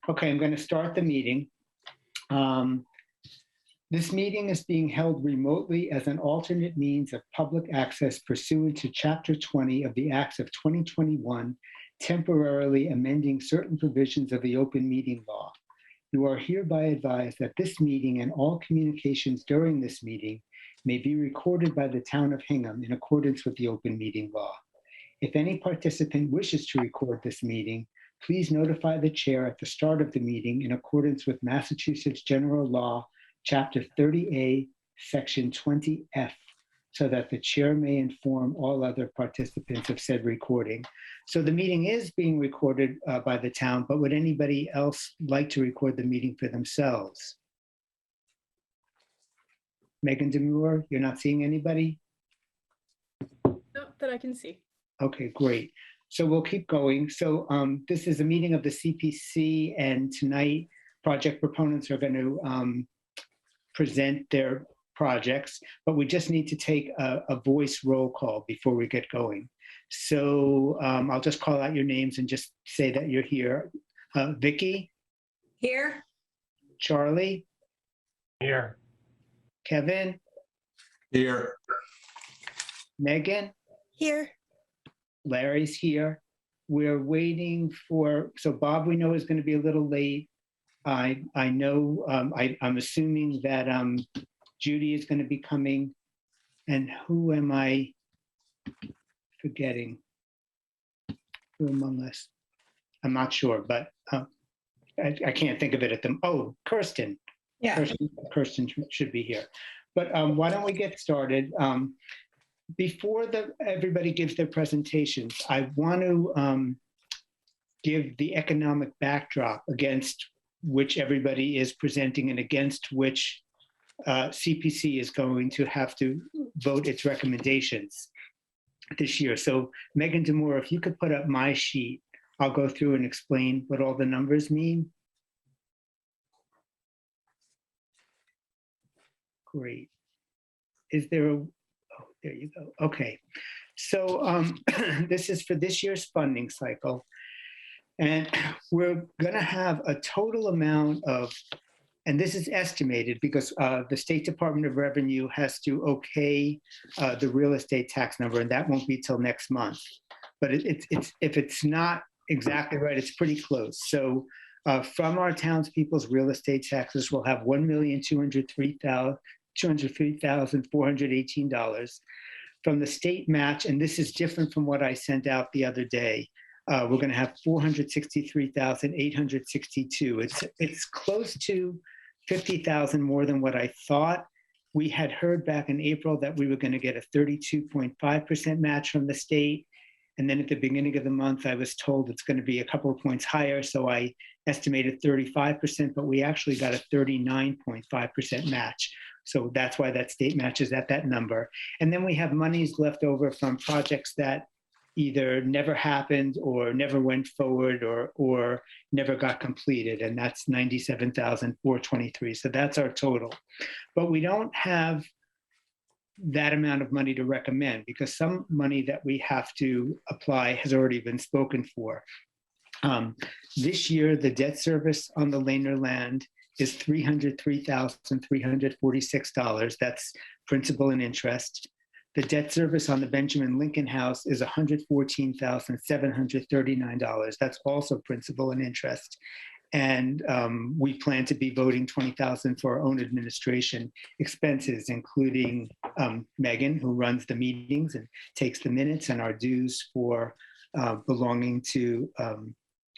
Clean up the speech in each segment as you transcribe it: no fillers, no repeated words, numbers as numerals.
Okay, I'm going to start the meeting. This meeting is being held remotely as an alternate means of public access pursuant to Chapter 20 of the Acts of 2021, temporarily amending certain provisions of the open meeting law. You are hereby advised that this meeting and all communications during this meeting may be recorded by the town of Hingham in accordance with the open meeting law. If any participant wishes to record this meeting, please notify the chair at the start of the meeting in accordance with Massachusetts General Law, Chapter 30A, Section 20F, so that the chair may inform all other participants of said recording. So the meeting is being recorded by the town, but would anybody else like to record the meeting for themselves? Megan Demure, you're not seeing anybody? Not that I can see. Okay, great. So we'll keep going. So this is a meeting of the CPC, and tonight project proponents are going to present their projects, but we just need to take a voice roll call before we get going. So I'll just call out your names and just say that you're here. Vicky? Here. Charlie? Here. Kevin? Here. Megan? Here. Larry's here. We're waiting for, so Bob we know is going to be a little late. I know, I'm assuming that Judy is going to be coming. And who am I forgetting? Who among us? I'm not sure, but I can't think of it at the, oh, Kirsten. Yeah. Kirsten should be here. But why don't we get started? Before everybody gives their presentations, I want to give the economic backdrop against which everybody is presenting and against which CPC is going to have to vote its recommendations this year. So Megan Demure, if you could put up my sheet, I'll go through and explain what all the numbers mean. Great. Is there a, oh, there you go. Okay. So this is for this year's funding cycle. And we're going to have a total amount of, and this is estimated because the State Department of Revenue has to okay the real estate tax number, and that won't be till next month. But if it's not exactly right, it's pretty close. So from our townspeople's real estate taxes, we'll have $1,203,418. From the state match, and this is different from what I sent out the other day, we're going to have $463,862. It's close to 50,000 more than what I thought. We had heard back in April that we were going to get a 32.5% match from the state. And then at the beginning of the month, I was told it's going to be a couple of points higher. So I estimated 35%, but we actually got a 39.5% match. So that's why that state match is at that number. And then we have monies left over from projects that either never happened or never went forward or never got completed. And that's 97,423. So that's our total. But we don't have that amount of money to recommend because some money that we have to apply has already been spoken for. This year, the debt service on the Laner land is $303,346. That's principal and interest. The debt service on the Benjamin Lincoln House is $114,739. That's also principal and interest. And we plan to be voting $20,000 for our own administration expenses, including Megan, who runs the meetings and takes the minutes, and our dues for belonging to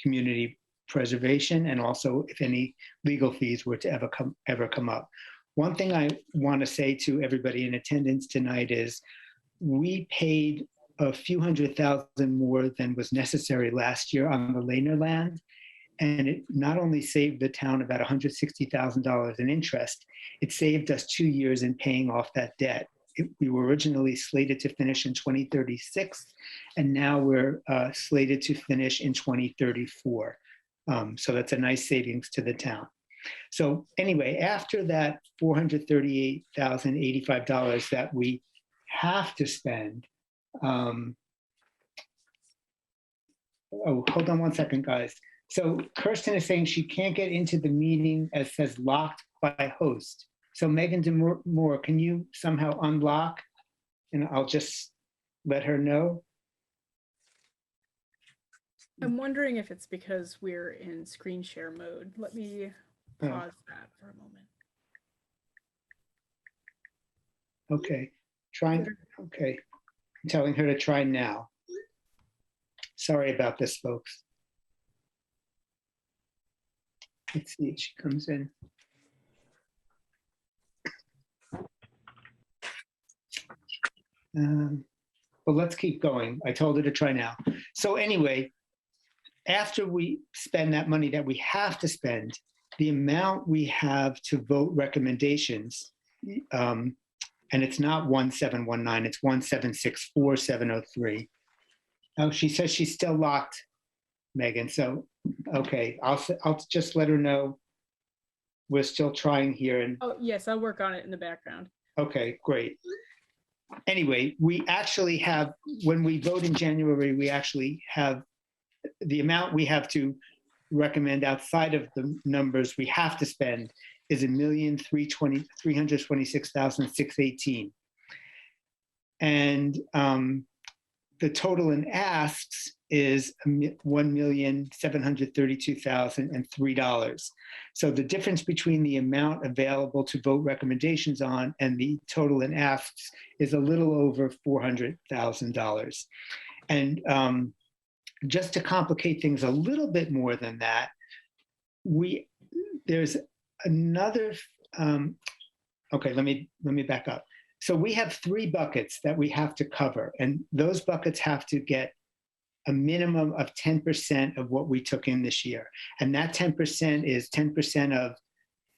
community preservation, and also if any legal fees were to ever come up. One thing I want to say to everybody in attendance tonight is we paid a few $100,000 more than was necessary last year on the Laner land. And it not only saved the town about $160,000 in interest, it saved us 2 years in paying off that debt. We were originally slated to finish in 2036, and now we're slated to finish in 2034. So that's a nice savings to the town. So anyway, after that $438,085 that we have to spend, oh, hold on one second, guys. So Kirsten is saying she can't get into the meeting as says locked by host. So Megan DeMoore, can you somehow unlock? And I'll just let her know. I'm wondering if it's because we're in screen share mode. Let me pause that for a moment. Okay, okay. I'm telling her to try now. Sorry about this, folks. Let's see if she comes in. Well, let's keep going. I told her to try now. So anyway, after we spend that money that we have to spend, the amount we have to vote recommendations, and it's not 1719, it's 1764703. Oh, she says she's still locked, Megan. So, okay, I'll just let her know we're still trying here. And Oh, yes, I'll work on it in the background. okay, great. Anyway, we actually have, when we vote in January, we actually have the amount we have to recommend outside of the numbers we have to spend is $1,326,618. And the total in asks is $1,732,003. So the difference between the amount available to vote recommendations on and the total in asks is a little over $400,000. And just to complicate things a little bit more than that, there's another, okay, let me back up. So we have 3 buckets that we have to cover, and those buckets have to get a minimum of 10% of what we took in this year. And that 10% is 10% of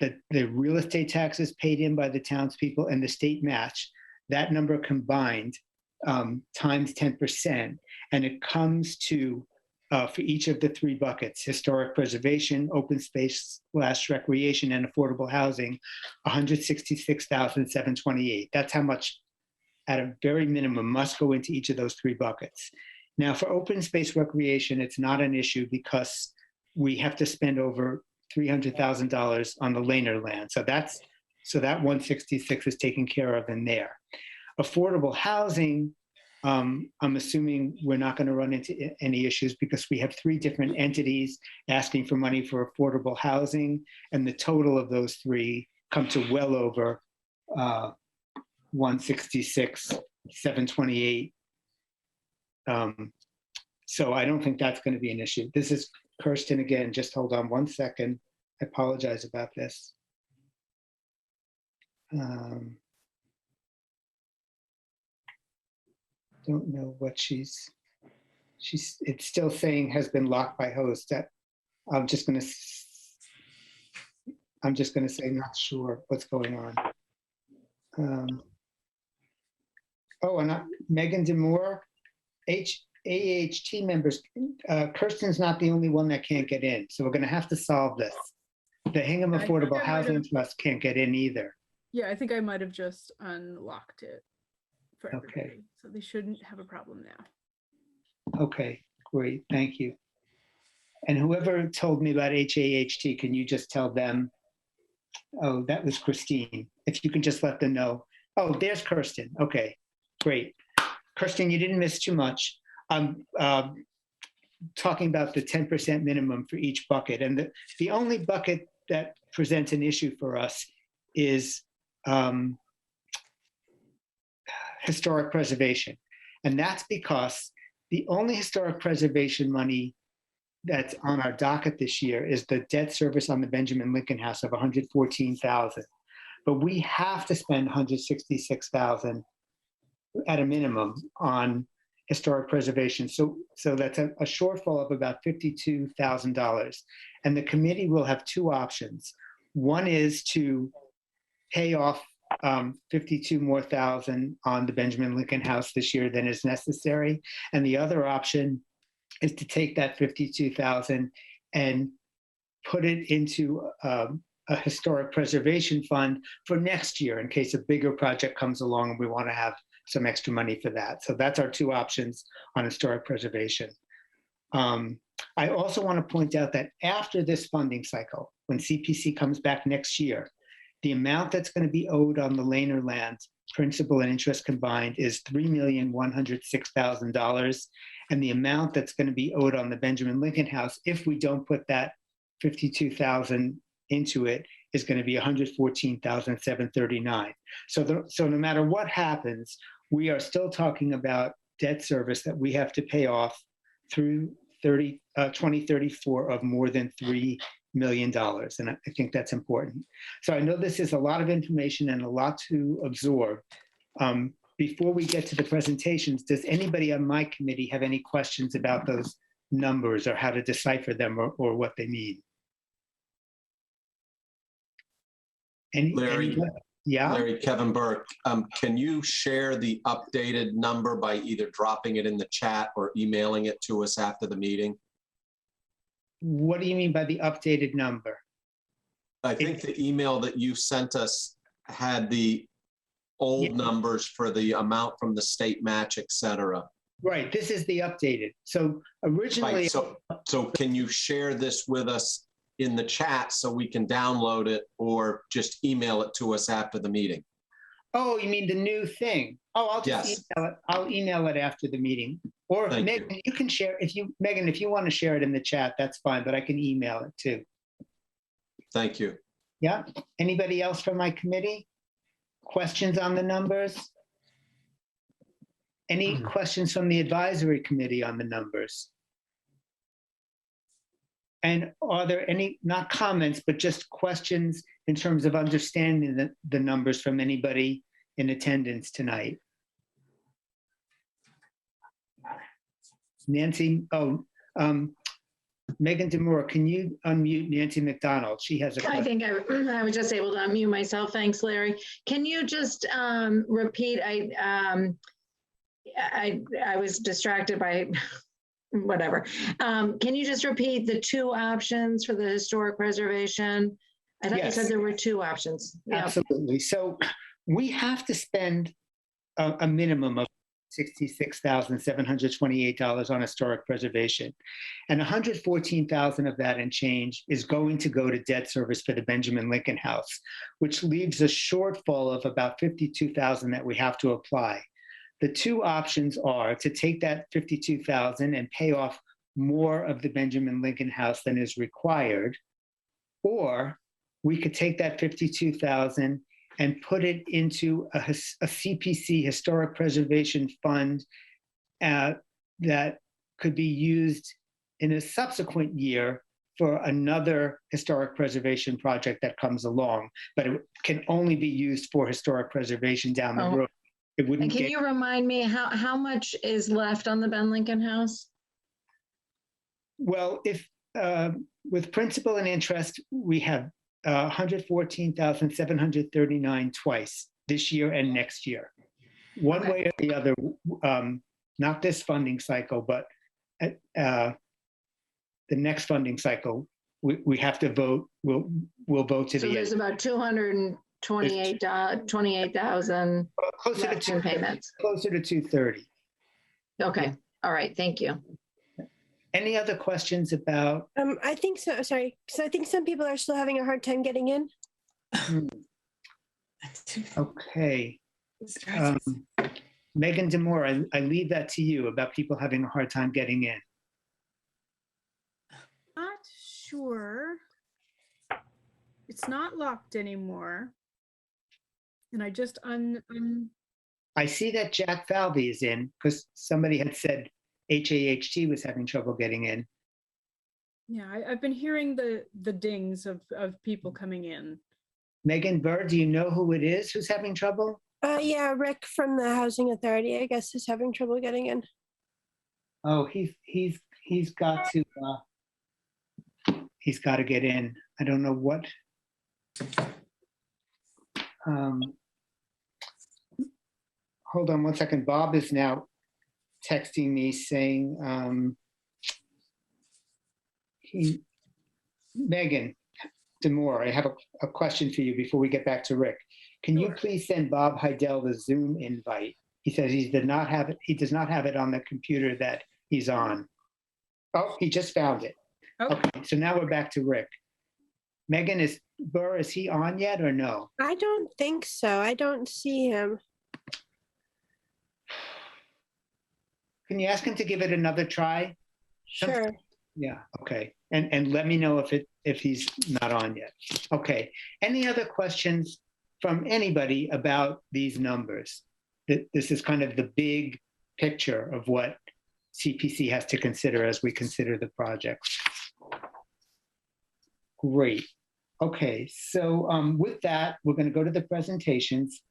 the real estate taxes paid in by the townspeople and the state match. That number combined times 10%. And it comes to, for each of the 3 buckets, historic preservation, open space / recreation, and affordable housing, $166,728. That's how much, at a very minimum, must go into each of those 3 buckets. Now, for open space recreation, it's not an issue because we have to spend over $300,000 on the Laner land. So that 166 is taken care of in there. Affordable housing, I'm assuming we're not going to run into any issues because we have 3 different entities asking for money for affordable housing, and the total of those 3 come to well over 166,728. So I don't think that's going to be an issue. This is Kirsten again. Just hold on one second. I apologize about this. Don't know what it's still saying has been locked by host. That I'm just going to say not sure what's going on. And Megan DeMoore, AAHT members, Kirsten's not the only one that can't get in. So we're going to have to solve this. The Hingham Affordable Housing Trust can't get in either. Yeah, I think I might have just unlocked it for everybody. Okay. So they shouldn't have a problem now. Okay, great, thank you. And whoever told me about HAHT, can you just tell them, oh, that was Christine. If you can just let them know. Oh, there's Kirsten. Okay, great. Kirsten, you didn't miss too much. I'm talking about the 10% minimum for each bucket. And the only bucket that presents an issue for us is historic preservation. And that's because the only historic preservation money that's on our docket this year is the debt service on the Benjamin Lincoln House of $114,000. But we have to spend $166,000 at a minimum on historic preservation. So that's a shortfall of about $52,000. And the committee will have 2 options. One is to pay off $52,000 more on the Benjamin Lincoln House this year than is necessary. And the other option is to take that $52,000 and put it into a historic preservation fund for next year in case a bigger project comes along and we want to have some extra money for that. So that's our 2 options on historic preservation. I also want to point out that after this funding cycle, when CPC comes back next year, the amount that's going to be owed on the Laner land, principal and interest combined, is $3,106,000. And the amount that's going to be owed on the Benjamin Lincoln House, if we don't put that $52,000 into it, is going to be $114,739. So no matter what happens, we are still talking about debt service that we have to pay off through 2034 of more than $3 million. And I think that's important. So I know this is a lot of information and a lot to absorb. Before we get to the presentations, does anybody on my committee have any questions about those numbers or how to decipher them or what they mean? Larry, yeah. Larry, Kevin Burke, can you share the updated number by either dropping it in the chat or emailing it to us after the meeting? What do you mean by the updated number? I think the email that you sent us had the old numbers for the amount from the state match, et cetera. Right, this is the updated. So originally— Right, so can you share this with us in the chat so we can download it or just email it to us after the meeting? Oh, you mean the new thing? Oh, I'll just email it. I'll email it after the meeting. Or Megan, you can share, Megan, if you want to share it in the chat, that's fine, but I can email it too. Thank you. Yeah, anybody else from my committee? Questions on the numbers? Any questions from the advisory committee on the numbers? And are there any, not comments, but just questions in terms of understanding the numbers from anybody in attendance tonight? Nancy, Megan DeMoore, can you unmute Nancy McDonald? She has a question. I think I was just able to unmute myself. Thanks, Larry. Can you just repeat? I was distracted by whatever. Can you just repeat the two options for the historic preservation? I thought you said there were two options. Yeah. Absolutely. So we have to spend a minimum of $66,728 on historic preservation. And $114,000 of that and change is going to go to debt service for the Benjamin Lincoln House, which leaves a shortfall of about $52,000 that we have to apply. The two options are to take that $52,000 and pay off more of the Benjamin Lincoln House than is required, or we could take that $52,000 and put it into a CPC, Historic Preservation Fund, that could be used in a subsequent year for another historic preservation project that comes along, but it can only be used for historic preservation down the road. It wouldn't. Can you remind me how much is left on the Ben Lincoln House? Well, if with principal and interest, we have $114,739 twice, this year and next year. One way or the other, not this funding cycle, but the next funding cycle, we have to vote. We'll vote to the end. So there's about $228,000 closer to payments. Closer to 230. Okay. All right. Thank you. Any other questions about? I think so. Sorry. So I think some people are still having a hard time getting in. Okay. Megan DeMoore, I leave that to you about people having a hard time getting in. Not sure. It's not locked anymore. And I just I see that Jack Falvey is in because somebody had said HAHT was having trouble getting in. Yeah, I've been hearing the dings of people coming in. Megan Burr, do you know who it is who's having trouble? Yeah, Rick from the Housing Authority, I guess, is having trouble getting in. Oh, he's got to get in. I don't know what. Hold on one second. Bob is now texting me saying, Megan DeMoore, I have a question for you before we get back to Rick. Can you please send Bob Heidel the Zoom invite? He says he does not have it on the computer that he's on. Oh, he just found it. Okay. Okay, so now we're back to Rick. Megan, Burr, is he on yet or no? I don't think so. I don't see him. Can you ask him to give it another try? Sure. Yeah, okay. And let me know if he's not on yet. Okay. Any other questions from anybody about these numbers? This is kind of the big picture of what CPC has to consider as we consider the project. Great. Okay, so with that, we're going to go to the presentations.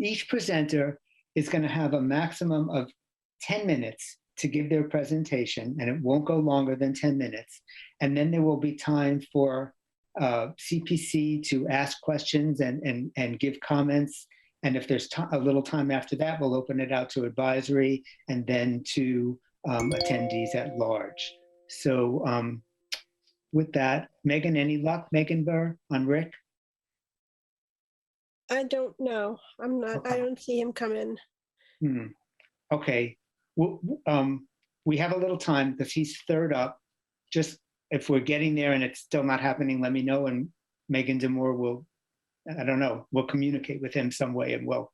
Each presenter is going to have a maximum of 10 minutes to give their presentation, and it won't go longer than 10 minutes. And then there will be time for CPC to ask questions and give comments. And if there's a little time after that, we'll open it out to advisory and then to attendees at large. So with that, Megan, any luck? Megan Burr on Rick? I don't know. I'm not, Okay. I don't see him come in. Okay. We have a little time because he's third up. Just if we're getting there and it's still not happening, let me know, and Megan DeMoore will, I don't know, we'll communicate with him some way, and we'll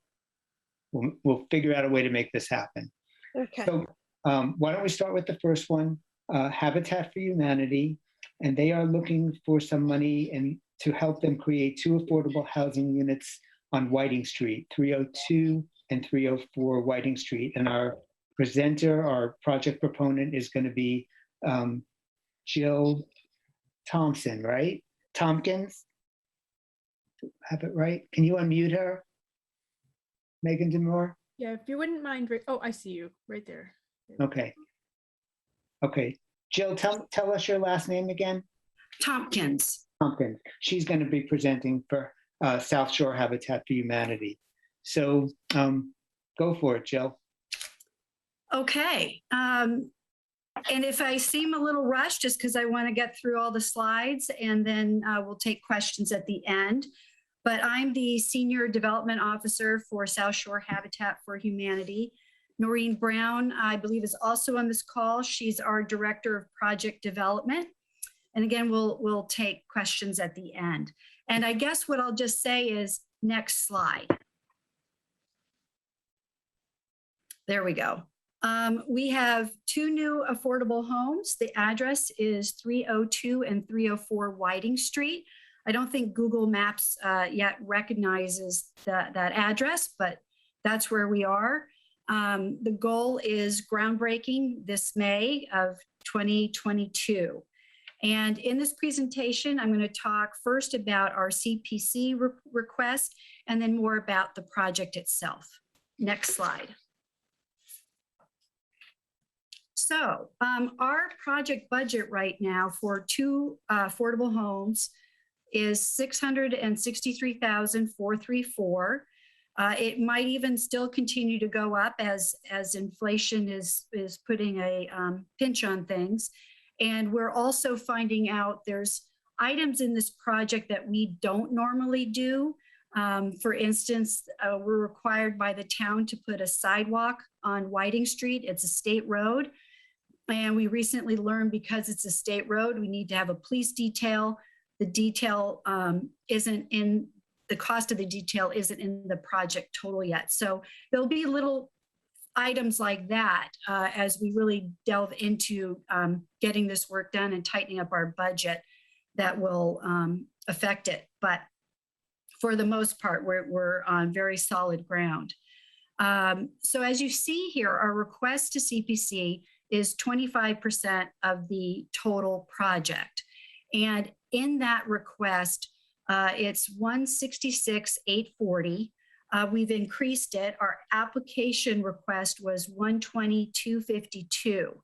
figure out a way to make this happen. Okay. So why don't we start with the first one, Habitat for Humanity, and they are looking for some money and to help them create 2 affordable housing units on Whiting Street, 302 and 304 Whiting Street. And our presenter, our project proponent, is going to be Jill Thompson, right? Tompkins? Have it right? Can you unmute her? Megan DeMoore? Yeah, if you wouldn't mind. Oh, I see you right there. Okay. Okay. Jill, tell us your last name again. Tompkins. Tompkins. She's going to be presenting for South Shore Habitat for Humanity. So go for it, Jill. Okay. And if I seem a little rushed, just because I want to get through all the slides, and then we'll take questions at the end. But I'm the Senior Development Officer for South Shore Habitat for Humanity. Noreen Brown, I believe, is also on this call. She's our Director of Project Development. And again, we'll take questions at the end. And I guess what I'll just say is next slide. There we go. We have 2 new affordable homes. The address is 302 and 304 Whiting Street. I don't think Google Maps yet recognizes that address, but that's where we are. The goal is groundbreaking this May of 2022. And in this presentation, I'm going to talk first about our CPC request and then more about the project itself. Next slide. So our project budget right now for 2 affordable homes is $663,434. It might even still continue to go up as inflation is putting a pinch on things. And we're also finding out there's items in this project that we don't normally do. For instance, we're required by the town to put a sidewalk on Whiting Street. It's a state road. And we recently learned because it's a state road, we need to have a police detail. The detail isn't in, the cost of the detail isn't in the project total yet. So there'll be little items like that as we really delve into getting this work done and tightening up our budget that will affect it. But for the most part, we're on very solid ground. So as you see here, our request to CPC is 25% of the total project. And in that request, it's $166,840. We've increased it. Our application request was $122,252.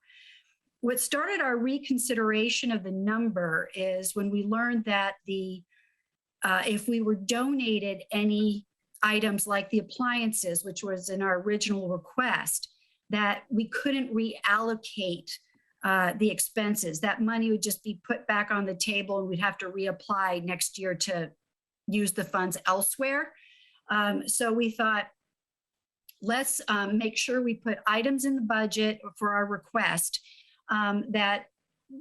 What started our reconsideration of the number is when we learned that if we were donated any items like the appliances, which was in our original request, that we couldn't reallocate the expenses. That money would just be put back on the table and we'd have to reapply next year to use the funds elsewhere. So we thought, let's make sure we put items in the budget for our request that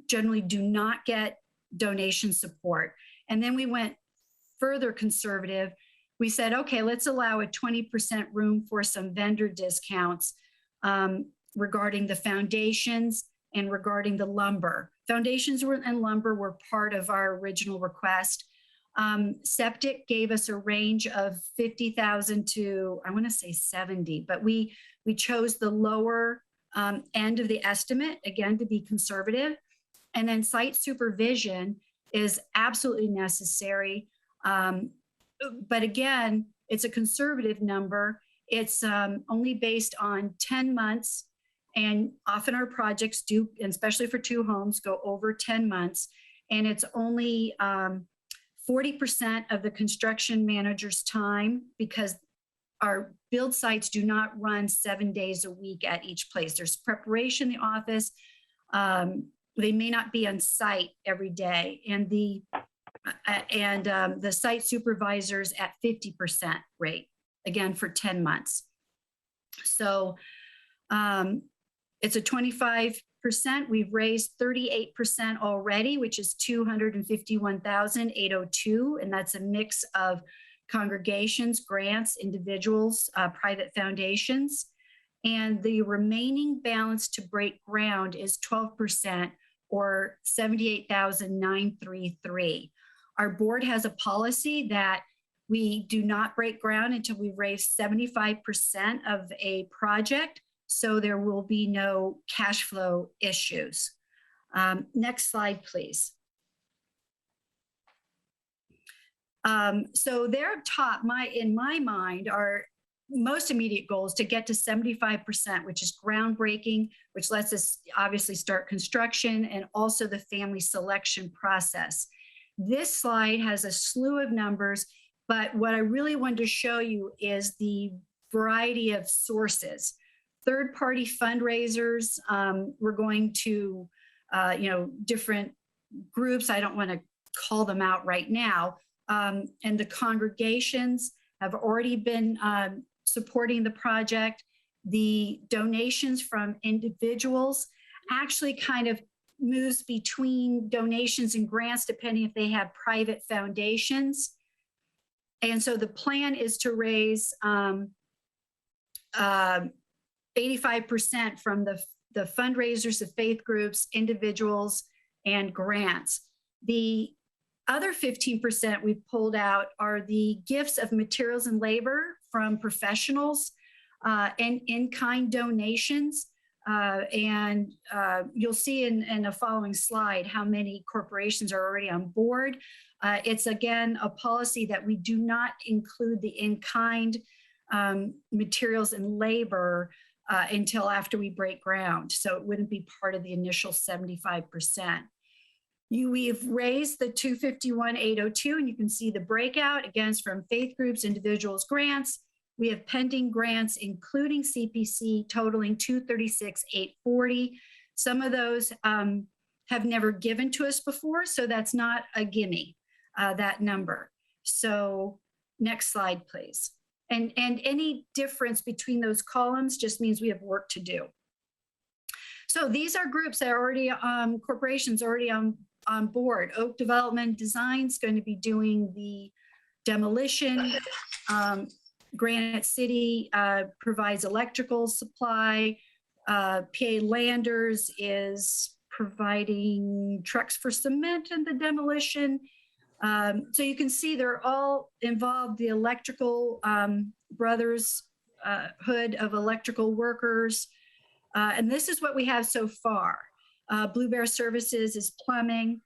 generally do not get donation support. And then we went further conservative. We said, okay, let's allow a 20% room for some vendor discounts regarding the foundations and regarding the lumber. Foundations and lumber were part of our original request. Septic gave us a range of 50,000 to, I want to say 70, but we chose the lower end of the estimate, again, to be conservative. And then site supervision is absolutely necessary. But again, it's a conservative number. It's only based on 10 months. And often our projects do, and especially for 2 homes, go over 10 months. And it's only 40% of the construction manager's time, because our build sites do not run 7 days a week at each place. There's preparation in the office. They may not be on site every day. And the site supervisors at 50% rate, again, for 10 months. So it's a 25%. We've raised 38% already, which is 251,802. And that's a mix of congregations, grants, individuals, private foundations. And the remaining balance to break ground is 12%, or 78,933. Our board has a policy that we do not break ground until we've raised 75% of a project, so there will be no cash flow issues. Next slide, please. So their top, in my mind, our most immediate goal is to get to 75%, which is groundbreaking, which lets us obviously start construction and also the family selection process. This slide has a slew of numbers, but what I really wanted to show you is the variety of sources. Third-party fundraisers, we're going to, different groups. I don't want to call them out right now. And the congregations have already been supporting the project. The donations from individuals actually kind of moves between donations and grants, depending if they have private foundations. And so the plan is to raise 85% from the fundraisers, the faith groups, individuals, and grants. The other 15% we've pulled out are the gifts of materials and labor from professionals and in-kind donations. You'll see in a following slide how many corporations are already on board. It's, again, a policy that we do not include the in-kind materials and labor until after we break ground. So it wouldn't be part of the initial 75%. We've raised the 251,802, and you can see the breakout, again, it's from faith groups, individuals, grants. We have pending grants, including CPC, totaling 236,840. Some of those have never given to us before, so that's not a gimme, that number. So next slide, please. And any difference between those columns just means we have work to do. So these are groups that are already, corporations already on board. Oak Development Design is going to be doing the demolition. Granite City provides electrical supply. PA Landers is providing trucks for cement and the demolition. So you can see they're all involved. The electrical brothers hood of electrical workers. And this is what we have so far. Blue Bear Services is plumbing.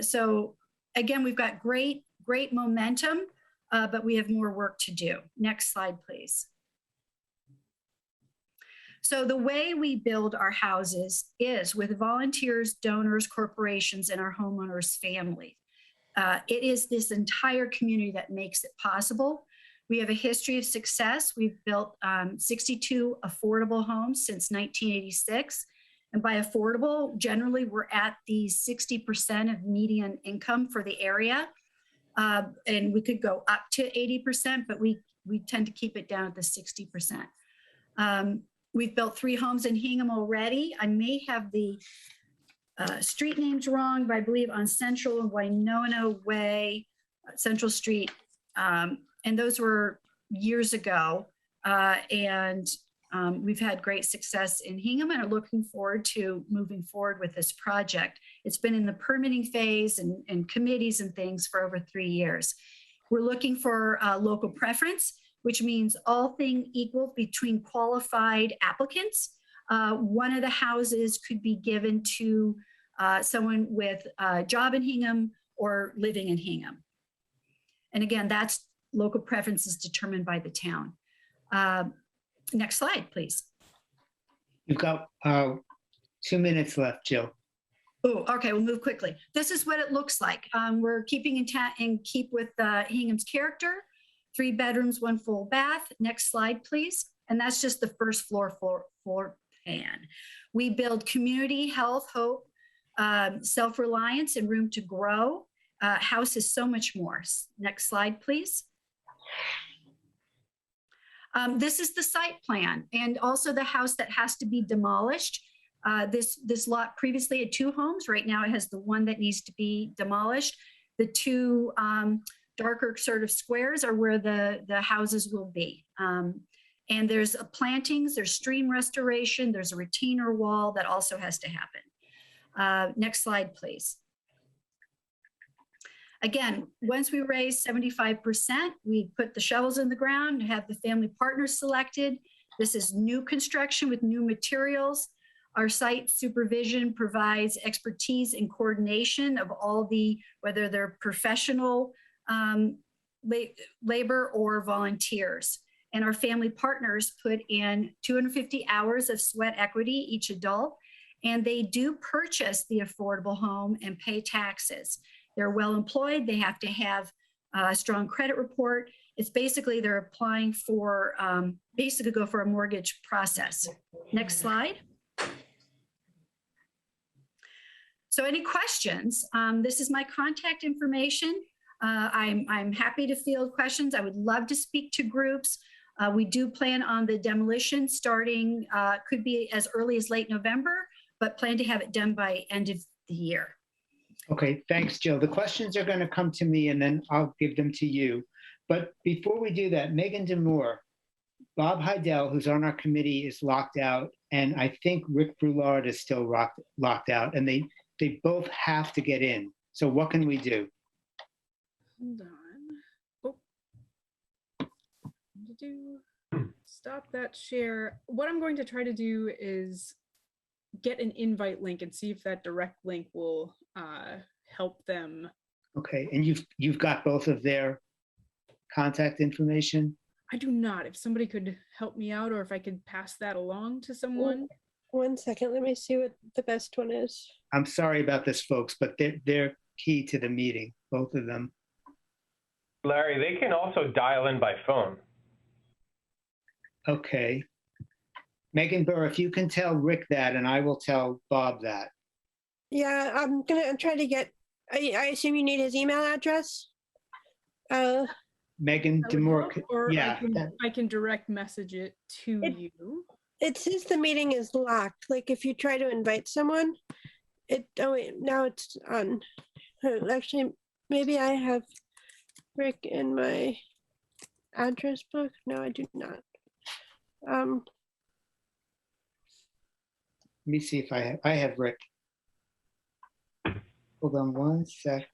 So again, we've got great momentum, but we have more work to do. Next slide, please. So the way we build our houses is with volunteers, donors, corporations, and our homeowners' family. It is this entire community that makes it possible. We have a history of success. We've built 62 affordable homes since 1986. And by affordable, generally we're at the 60% of median income for the area. And we could go up to 80%, but we tend to keep it down at the 60%. We've built 3 homes in Hingham already. I may have the street names wrong, but I believe on Central and Winona Way, Central Street. And those were years ago. We've had great success in Hingham and are looking forward to moving forward with this project. It's been in the permitting phase and committees and things for over 3 years. We're looking for local preference, which means all things equal between qualified applicants. One of the houses could be given to someone with a job in Hingham or living in Hingham. And again, that's local preference is determined by the town. Next slide, please. You've got 2 minutes left, Jill. Oh, okay, we'll move quickly. This is what it looks like. We're keeping in keep with Hingham's character. 3 bedrooms, 1 full bath. Next slide, please. And that's just the first floor plan. We build community, health, hope, self-reliance, and room to grow. House is so much more. Next slide, please. This is the site plan and also the house that has to be demolished. This lot previously had 2 homes. Right now it has the one that needs to be demolished. The 2 darker sort of squares are where the houses will be. And there's plantings, there's stream restoration, there's a retainer wall that also has to happen. Next slide, please. Again, once we raise 75%, we put the shovels in the ground, have the family partners selected. This is new construction with new materials. Our site supervision provides expertise and coordination of all the, whether they're professional labor or volunteers. And our family partners put in 250 hours of sweat equity, each adult, and they do purchase the affordable home and pay taxes. They're well employed. They have to have a strong credit report. It's basically they're applying for, basically go for a mortgage process. Next slide. So any questions? This is my contact information. I'm happy to field questions. I would love to speak to groups. We do plan on the demolition starting, could be as early as late November, but plan to have it done by end of the year. Okay, thanks, Jill. The questions are going to come to me and then I'll give them to you. But before we do that, Megan DeMoore, Bob Heidel, who's on our committee, is locked out. And I think Rick Brulard is still locked out. And they both have to get in. So what can we do? Hold on. Stop that share. What I'm going to try to do is get an invite link and see if that direct link will help them. Okay, and you've got both of their contact information? I do not. If somebody could help me out or if I could pass that along to someone. 1 second, let me see what the best one is. I'm sorry about this, folks, but they're key to the meeting, both of them. Larry, they can also dial in by phone. Okay. Megan Burr, if you can tell Rick that, and I will tell Bob that. Yeah, I'm gonna try to get, I assume you need his email address? Megan That would DeMoore, help, or yeah. I can direct message it to you. It says the meeting is locked. Like if you try to invite someone, oh wait, now it's on. Actually, maybe I have Rick in my address book. No, I do not. Let me see if I have Rick. Hold on 1 sec.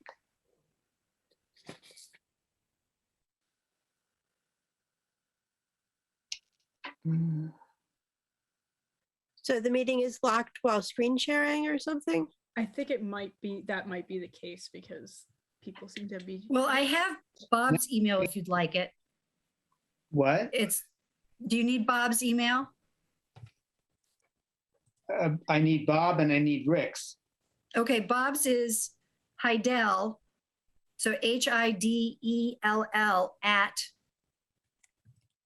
So the meeting is locked while screen sharing or something? I think it might be, that might be the case because people seem to be. Well, I have Bob's email if you'd like it. What? Do you need Bob's email? I need Bob and I need Rick's. Okay, Bob's is Heidel, so HIDELL at,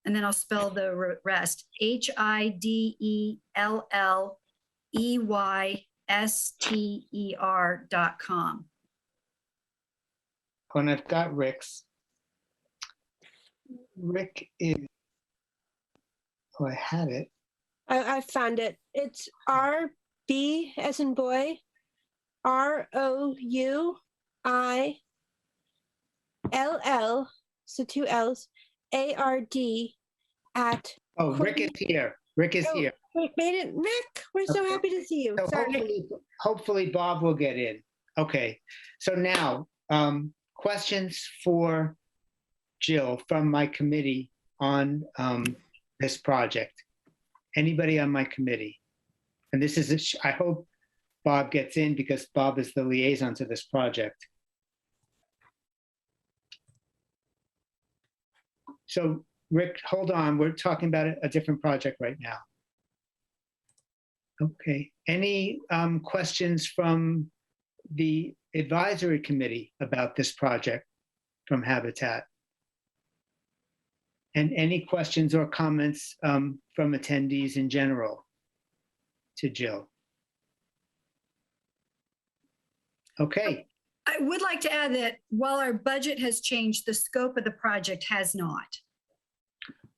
and then I'll spell the rest, HIDELLEYSTER.com. And I've got Rick's. Rick is, oh, I had it. I found it. It's RB as in boy, ROUILL, so 2 L's, ARD at. Oh, Rick is here. Rick is Oh, here. Rick made it. Rick, we're so Okay. happy to see you. So Sorry. hopefully Bob will get in. Okay, so now, questions for Jill from my committee on this project. Anybody on my committee? And this is, I hope Bob gets in because Bob is the liaison to this project. So Rick, hold on, we're talking about a different project right now. Okay, any questions from the advisory committee about this project from Habitat? And any questions or comments from attendees in general to Jill? Okay, I would like to add that while our budget has changed, the scope of the project has not.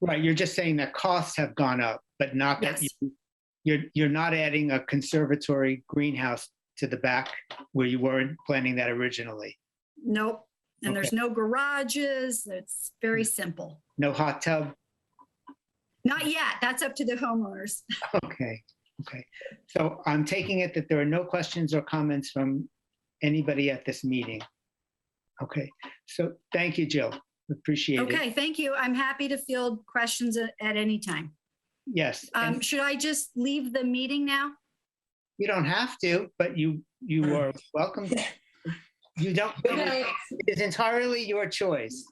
right, you're just saying that costs have gone up, but not that Yes. you're not adding a conservatory greenhouse to the back where you weren't planning that originally. Nope. And Okay. there's no garages. It's very simple. No hot tub? Not yet. That's up to the homeowners. Okay, okay. So I'm taking it that there are no questions or comments from anybody at this meeting. Okay, so thank you, Jill. Appreciate it. Okay, thank you. I'm happy to field questions at any time. Yes, and Should I just leave the meeting now? you don't have to, but you are welcome. You don't, it is entirely your choice.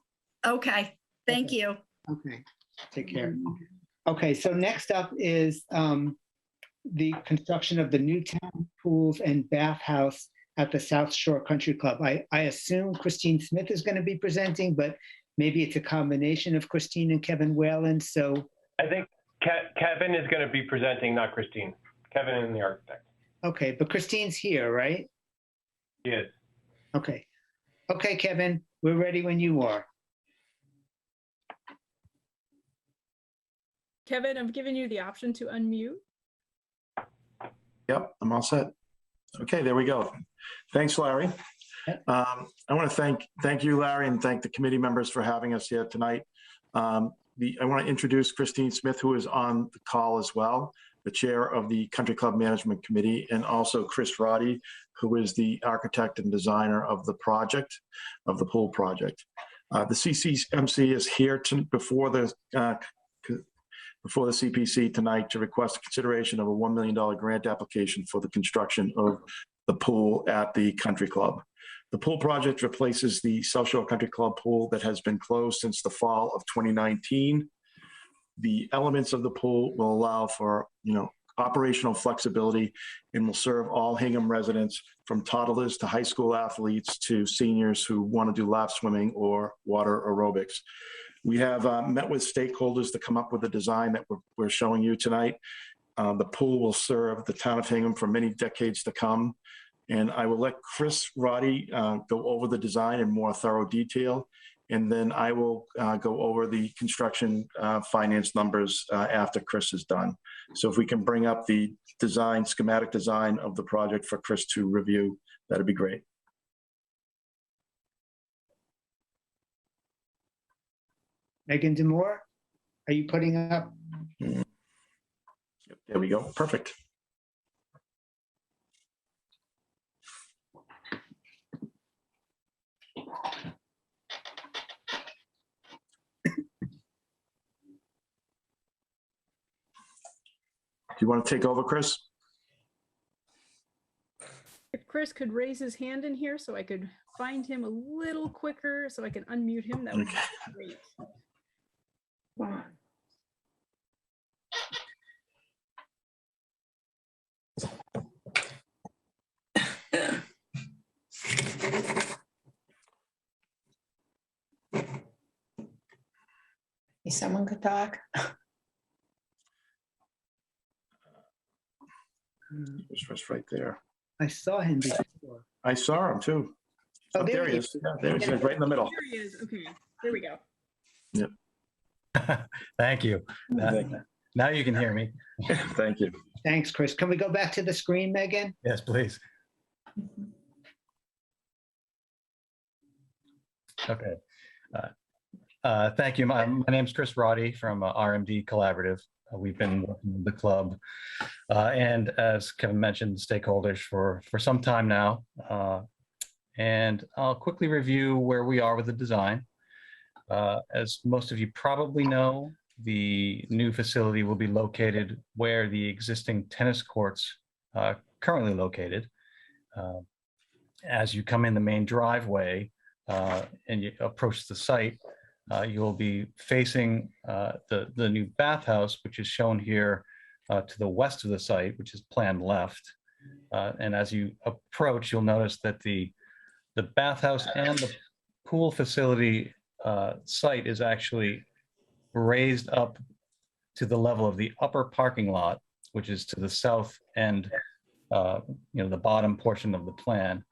Okay, thank Okay. you. Okay, take care. Okay, so next up is the construction of the Newtown pools and bathhouse at the South Shore Country Club. I assume Christine Smith is going to be presenting, but maybe it's a combination of Christine and Kevin Whalen. So, I think Kevin is going to be presenting, not Christine. Kevin and the architect. okay, but Christine's here, right? He is. Okay. Okay, Kevin, we're ready when you are. Kevin, I've given you the option to unmute. Yep, I'm all set. Okay, there we go. Thanks, Larry. I want to thank you, Larry, and thank the committee members for having us here tonight. I want to introduce Christine Smith, who is on the call as well, the chair of the Country Club Management Committee, and also Chris Roddy, who is the architect and designer of the project, of the pool project. The CCMC is here before the CPC tonight to request consideration of a $1 million grant application for the construction of the pool at the Country Club. The pool project replaces the South Shore Country Club pool that has been closed since the fall of 2019. The elements of the pool will allow for, operational flexibility and will serve all Hingham residents from toddlers to high school athletes to seniors who want to do lap swimming or water aerobics. We have met with stakeholders to come up with a design that we're showing you tonight. The pool will serve the town of Hingham for many decades to come. And I will let Chris Roddy go over the design in more thorough detail. And then I will go over the construction finance numbers after Chris is done. So if we can bring up the schematic design of the project for Chris to review, that'd be great. Megan Demore, are you putting up? Yep, there we go. Perfect. Do you want to take over, Chris? If Chris could raise his hand in here so I could find him a little quicker so I can unmute him, that would be great. Someone could talk. Just right there. I saw him before. I saw him too. Oh, Oh, there he is. Yeah, there he is, right in the middle. Here he is. Okay, there we go. Yep. Thank you. Now you can hear me. Thank you. Thanks, Chris. Can we go back to the screen, Megan? Yes, please. Okay. Thank you. My name's Chris Roddy from RMD Collaborative. We've been working with the club and, as Kevin mentioned, stakeholders for some time now. And I'll quickly review where we are with the design. As most of you probably know, the new facility will be located where the existing tennis courts currently located. As you come in the main driveway and you approach the site, you will be facing the new bathhouse, which is shown here to the west of the site, which is planned left. And as you approach, you'll notice that the bathhouse and the pool facility site is actually raised up to the level of the upper parking lot, which is to the south end, the bottom portion of the plan.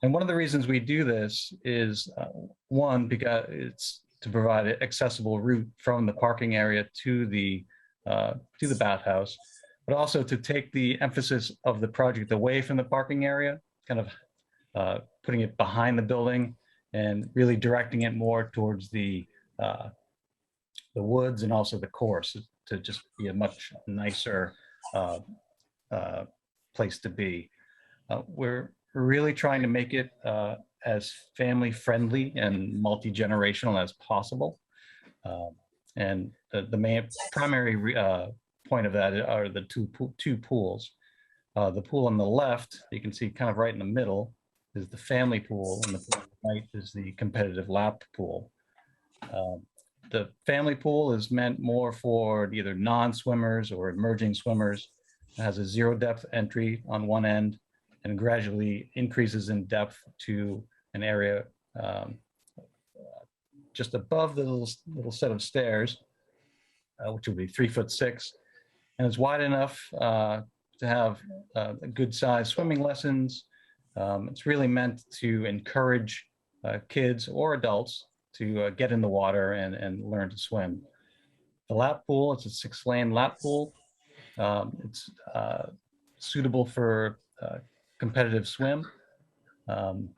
And one of the reasons we do this is, one, because it's to provide an accessible route from the parking area to the bathhouse, but also to take the emphasis of the project away from the parking area, kind of putting it behind the building and really directing it more towards the woods and also the course to just be a much nicer place to be. We're really trying to make it as family friendly and multi-generational as possible. And the main primary point of that are the two pools. The pool on the left, you can see kind of right in the middle, is the family pool, and the pool on the right is the competitive lap pool. The family pool is meant more for either non-swimmers or emerging swimmers. It has a zero depth entry on one end and gradually increases in depth to an area just above the little set of stairs, which will be 3'6", and it's wide enough to have good size swimming lessons. It's really meant to encourage kids or adults to get in the water and learn to swim. The lap pool, it's a 6-lane lap pool. It's suitable for competitive swim. The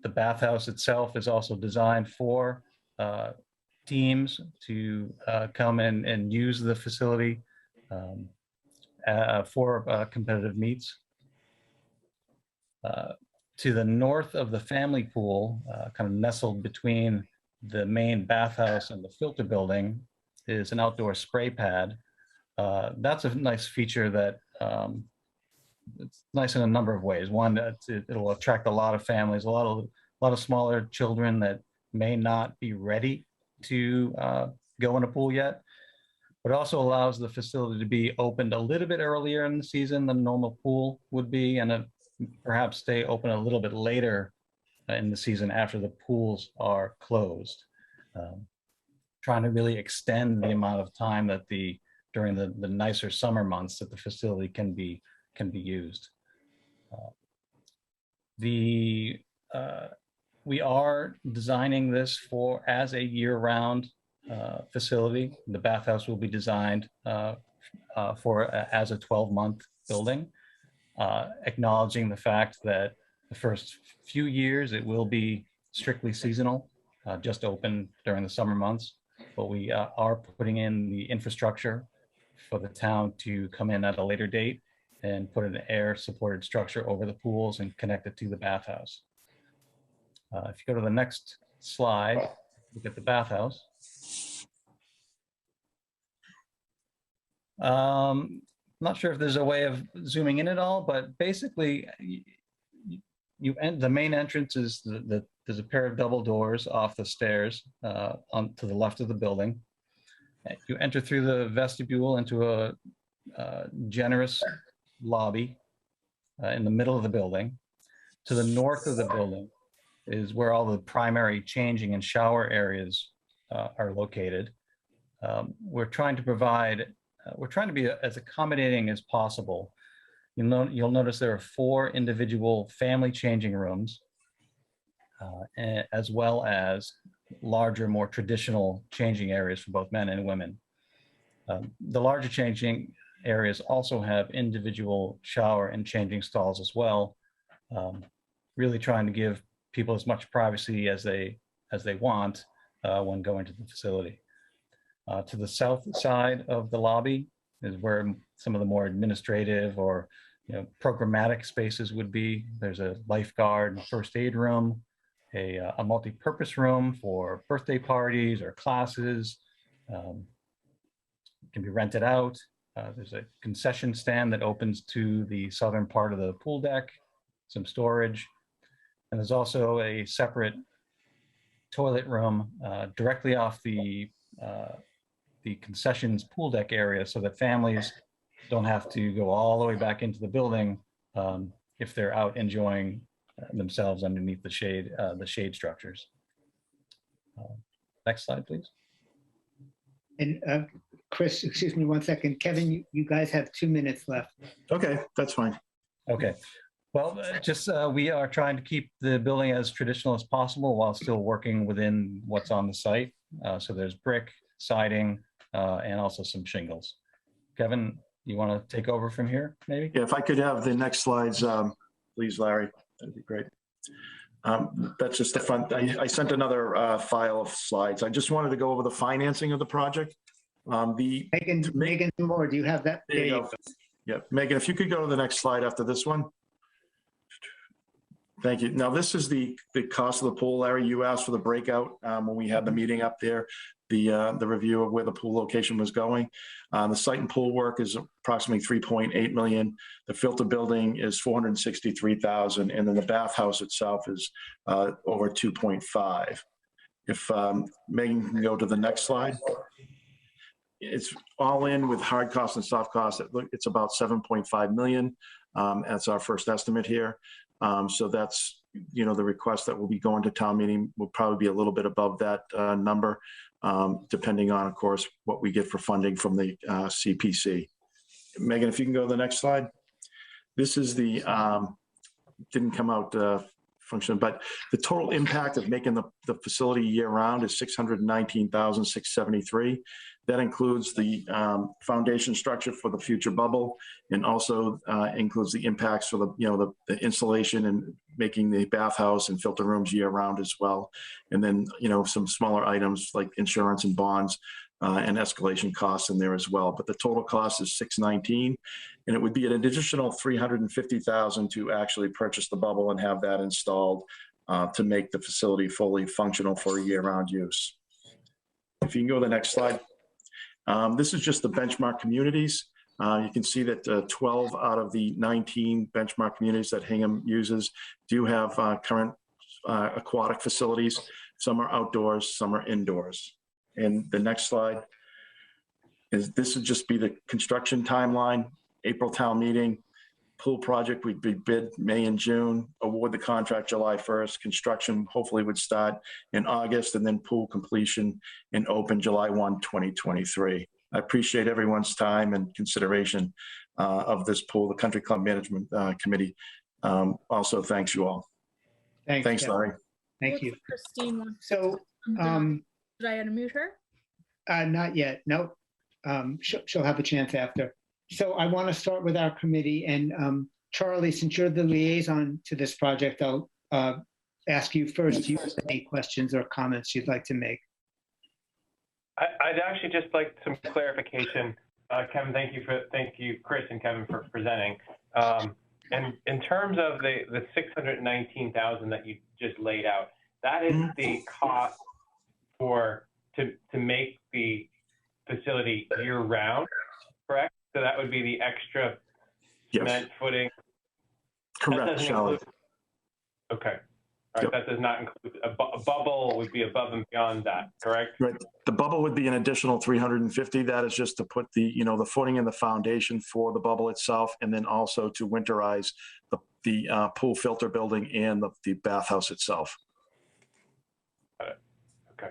bathhouse itself is also designed for teams to come and use the facility for competitive meets. To the north of the family pool, kind of nestled between the main bathhouse and the filter building, is an outdoor spray pad. That's a nice feature that it's nice in a number of ways. One, it'll attract a lot of families, a lot of smaller children that may not be ready to go in a pool yet, but also allows the facility to be opened a little bit earlier in the season than a normal pool would be, and perhaps stay open a little bit later in the season after the pools are closed. Trying to really extend the amount of time that during the nicer summer months that the facility can be used. We are designing this as a year-round facility. The bathhouse will be designed as a 12-month building, acknowledging the fact that the first few years it will be strictly seasonal, just open during the summer months. But we are putting in the infrastructure for the town to come in at a later date and put an air-supported structure over the pools and connect it to the bathhouse. If you go to the next slide, look at the bathhouse. Not sure if there's a way of zooming in at all, but basically, the main entrance is there's a pair of double doors off the stairs on to the left of the building. You enter through the vestibule into a generous lobby in the middle of the building. To the north of the building is where all the primary changing and shower areas are located. We're trying to be as accommodating as possible. You'll notice there are 4 individual family changing rooms, as well as larger, more traditional changing areas for both men and women. The larger changing areas also have individual shower and changing stalls as well, really trying to give people as much privacy as they want when going to the facility. To the south side of the lobby is where some of the more administrative or programmatic spaces would be. There's a lifeguard and first aid room, a multi-purpose room for birthday parties or classes. Can be rented out. There's a concession stand that opens to the southern part of the pool deck, some storage. And there's also a separate toilet room directly off the concessions pool deck area so that families don't have to go all the way back into the building if they're out enjoying themselves underneath the shade structures. Next slide, please. And Chris, excuse me 1 second. Kevin, you guys have 2 minutes left. Okay, that's fine. Okay. Well, just we are trying to keep the building as traditional as possible while still working within what's on the site. So there's brick, siding, and also some shingles. Kevin, you want to take over from here, maybe? Yeah, if I could have the next slides, please, Larry, that'd be great. That's just the front. I sent another file of slides. I just wanted to go over the financing of the project. Megan Moore, do you have that? There you go. Yeah, Megan, if you could go to the next slide after this one. Thank you. Now, this is the cost of the pool, Larry. You asked for the breakout when we had the meeting up there, the review of where the pool location was going. The site and pool work is approximately 3.8 million. The filter building is 463,000, and then the bathhouse itself is over 2.5. If Megan can go to the next slide. It's all in with hard costs and soft costs. It's about 7.5 million. That's our first estimate here. So that's, the request that will be going to town meeting will probably be a little bit above that number, depending on, of course, what we get for funding from the CPC. Megan, if you can go to the next slide. This is the, didn't come out function, but the total impact of making the facility year round is 619,673. That includes the foundation structure for the future bubble, and also includes the impacts for the installation and making the bathhouse and filter rooms year round as well. And then, some smaller items like insurance and bonds and escalation costs in there as well. But the total cost is 619, and it would be an additional 350,000 to actually purchase the bubble and have that installed to make the facility fully functional for year-round use. If you can go to the next slide. This is just the benchmark communities. You can see that 12 out of the 19 benchmark communities that Hingham uses do have current aquatic facilities. Some are outdoors, some are indoors. And the next slide is, this would just be the construction timeline. April town meeting, pool project would be bid May and June, award the contract July 1st. Construction hopefully would start in August, and then pool completion and open July 1, 2023. I appreciate everyone's time and consideration of this pool. The Country Club Management Committee also thanks you all. Thanks, Larry. Thank you. Christine wants So, should I unmute her? not yet. Nope. She'll have a chance after. So I want to start with our committee, and Charlie, since you're the liaison to this project, I'll ask you first. Do you have any questions or comments you'd like to make? I'd actually just like some clarification. Kevin, thank you, Chris and Kevin, for presenting. And in terms of the 619,000 that you just laid out, that is the cost to make the facility year round, correct? So that would be the extra cement footing. Correct, Charlie. Okay. All right, that does not include a bubble. Would be above and beyond that, correct? Right. The bubble would be an additional 350. That is just to put the the footing and the foundation for the bubble itself, and then also to winterize the pool filter building and the bathhouse itself. Got it. Okay.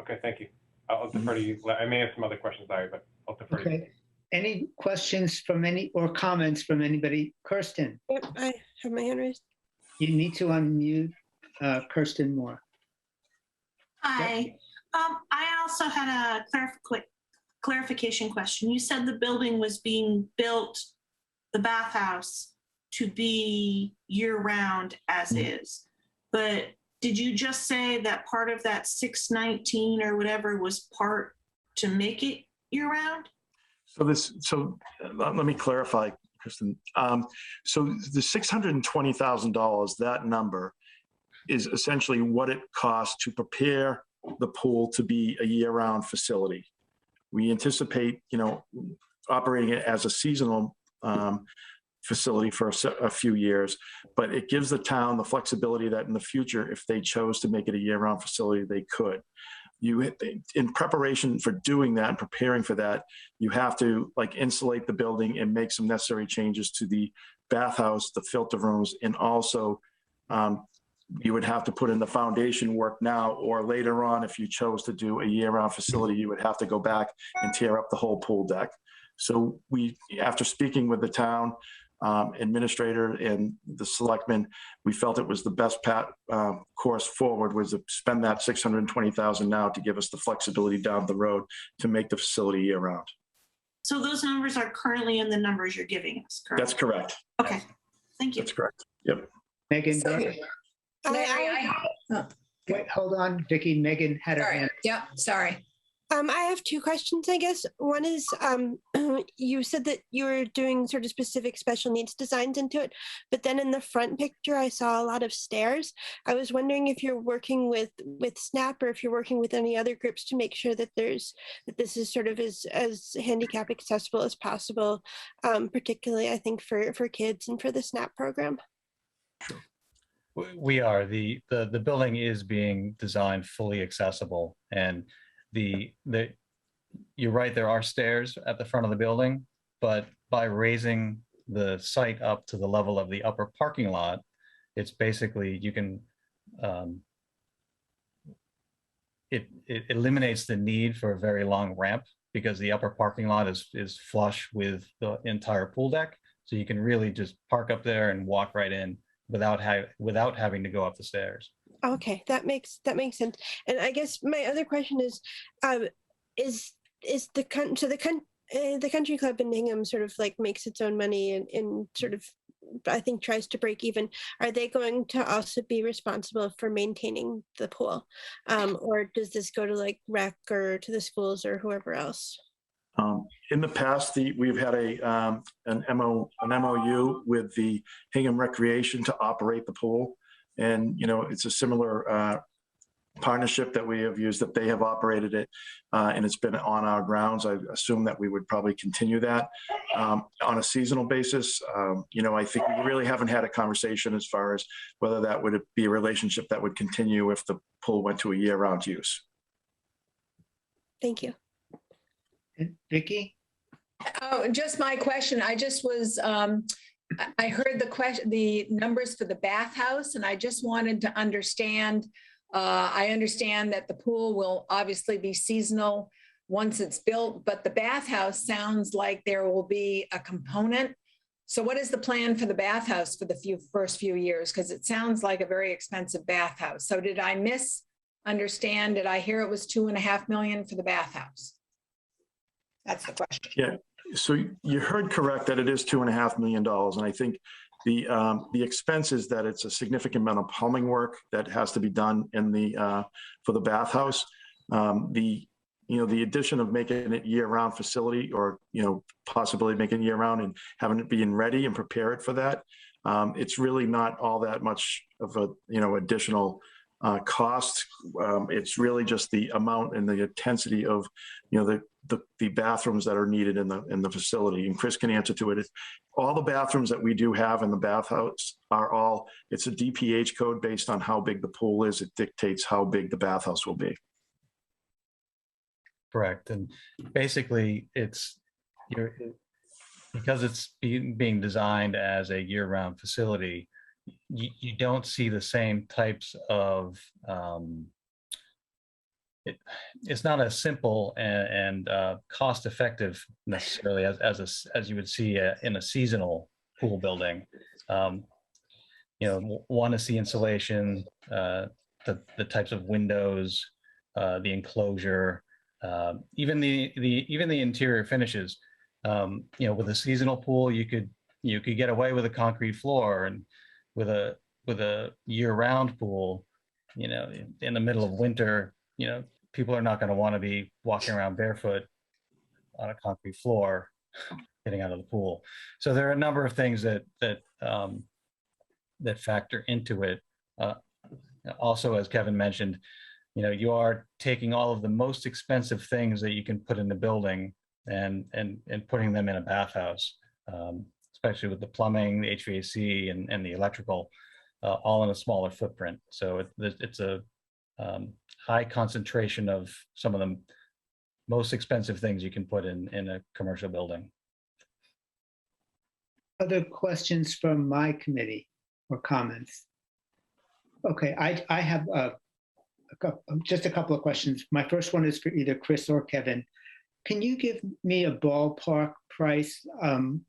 Okay. Thank you. I'll defer to you. I may have some other questions, Larry, but I'll defer to you. Any questions from or comments from anybody? Kirsten? Yep, I have my hand raised. You need to unmute Kirsten Moore. Hi. I also had a clarification question. You said the building was being built, the bathhouse, to be year-round as is. But did you just say that part of that 619 or whatever was part to make it year-round? So let me clarify, Kristen. So the $620,000, that number is essentially what it costs to prepare the pool to be a year-round facility. We anticipate, operating it as a seasonal facility for a few years, but it gives the town the flexibility that in the future, if they chose to make it a year-round facility, they could. In preparation for doing that and preparing for that, you have to insulate the building and make some necessary changes to the bathhouse, the filter rooms, and also you would have to put in the foundation work now, or later on, if you chose to do a year-round facility, you would have to go back and tear up the whole pool deck. So after speaking with the town administrator and the selectmen, we felt it was the best course forward was to spend that $620,000 now to give us the flexibility down the road to make the facility year-round. So those numbers are currently in the numbers you're giving us, correct? That's correct. Okay, thank you. That's correct. Yep. Megan, Larry, wait, hold on, Vicki. Megan had her sorry. hand. Yeah, sorry. I have two questions, I guess. One is, you said that you were doing sort of specific special needs designs into it, but then in the front picture, I saw a lot of stairs. I was wondering if you're working with SNAP or if you're working with any other groups to make sure that this is sort of as handicap accessible as possible, particularly I think for kids and for the SNAP program. We are. The building is being designed fully accessible, and you're right, there are stairs at the front of the building, but by raising the site up to the level of the upper parking lot, it's basically, you can, it eliminates the need for a very long ramp because the upper parking lot is flush with the entire pool deck. So you can really just park up there and walk right in without having to go up the stairs. Okay, that makes sense. And I guess my other question is the country club in Hingham sort of makes its own money and sort of, I think, tries to break even. Are they going to also be responsible for maintaining the pool, or does this go to rec or to the schools or whoever else? In the past, we've had an MOU with the Hingham Recreation to operate the pool. And, it's a similar partnership that we have used, that they have operated it, and it's been on our grounds. I assume that we would probably continue that on a seasonal basis. I think we really haven't had a conversation as far as whether that would be a relationship that would continue if the pool went to a year-round use. Thank you. Vicki? Oh, just my question. I just was, I heard the numbers for the bathhouse, and I just wanted to understand. I understand that the pool will obviously be seasonal once it's built, but the bathhouse sounds like there will be a component. So what is the plan for the bathhouse for the first few years? Because it sounds like a very expensive bathhouse. So did I misunderstand? Did I hear it was $2.5 million for the bathhouse? That's the question. Yeah. So you heard correct that it is $2.5 million. And I think the expense is that it's a significant amount of plumbing work that has to be done for the bathhouse. The addition of making it year-round facility, or, possibly making it year-round and having it being ready and prepare it for that. It's really not all that much of a, additional cost. It's really just the amount and the intensity of, the bathrooms that are needed in the facility. And Chris can answer to it. All the bathrooms that we do have in the bathhouse it's a DPH code based on how big the pool is. It dictates how big the bathhouse will be. Correct. And basically because it's being designed as a year-round facility, you don't see the same types of, it's not as simple and cost-effective necessarily as you would see in a seasonal pool building. One is the insulation, the types of windows, the enclosure, Even the interior finishes. With a seasonal pool, you could get away with a concrete floor, and with a year-round pool, in the middle of winter, people are not going to want to be walking around barefoot on a concrete floor, getting out of the pool. So there are a number of things that factor into it. Also, as Kevin mentioned, you are taking all of the most expensive things that you can put in the building and putting them in a bathhouse, especially with the plumbing, the HVAC, and the electrical, all in a smaller footprint. So it's a high concentration of some of the most expensive things you can put in a commercial building. Other questions from my committee or comments? Okay, I have just a couple of questions. My first one is for either Chris or Kevin. Can you give me a ballpark price on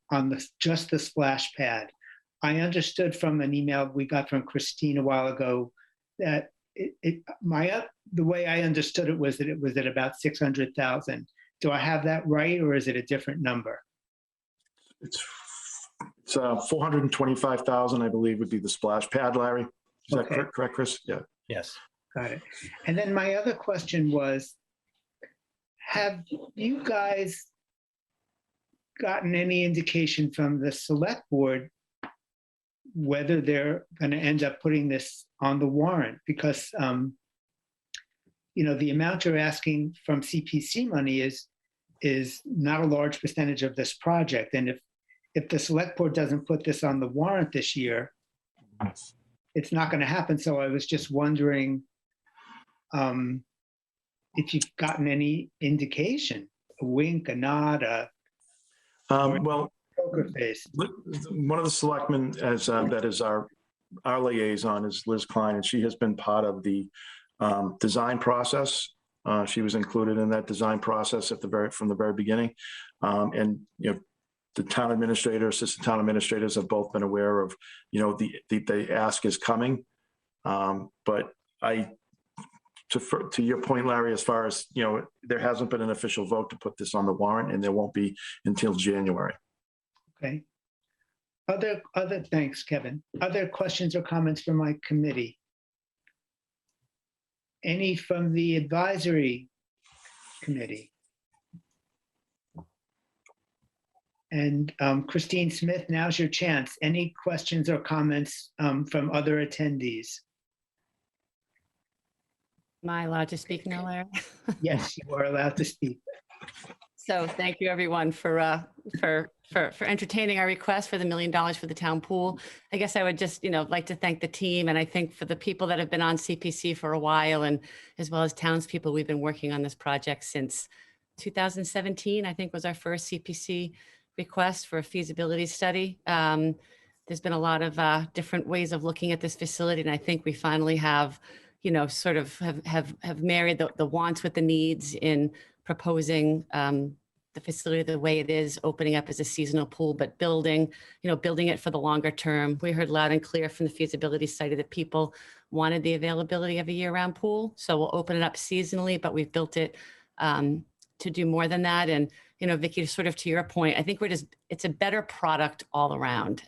just the splash pad? I understood from an email we got from Christine a while ago that the way I understood it was that it was at about 600,000. Do I have that right, or is it a different number? It's 425,000, I believe, would be the splash pad, Larry. Is that correct, Chris? Yeah. Yes. Got it. And then my other question was, have you guys gotten any indication from the select board whether they're going to end up putting this on the warrant? Because, the amount you're asking from CPC money is not a large percentage of this project. And if the select board doesn't put this on the warrant this year, it's not going to happen. So I was just wondering if you've gotten any indication, a wink, a nod, well, poker face. one of the selectmen that is our liaison is Liz Klein, and she has been part of the design process. She was included in that design process from the very beginning. And the town administrator, assistant town administrators have both been aware of, the ask is coming. But to your point, Larry, as far as, there hasn't been an official vote to put this on the warrant, and there won't be until January. Okay. Thanks, Kevin. Other questions or comments from my committee? Any from the advisory committee? And Christine Smith, now's your chance. Any questions or comments from other attendees? Am I allowed to speak now, Larry? Yes, you are allowed to speak. So thank you, everyone, for entertaining our request for the $1 million for the town pool. I guess I would just, like to thank the team, and I think for the people that have been on CPC for a while, and as well as townspeople, we've been working on this project since 2017. I think was our first CPC request for a feasibility study. There's been a lot of different ways of looking at this facility, and I think we finally have, sort of have married the wants with the needs in proposing the facility the way it is, opening up as a seasonal pool, but building it for the longer term. We heard loud and clear from the feasibility study that people wanted the availability of a year-round pool. So we'll open it up seasonally, but we've built it to do more than that. And, Vicki, sort of to your point, I think it's a better product all around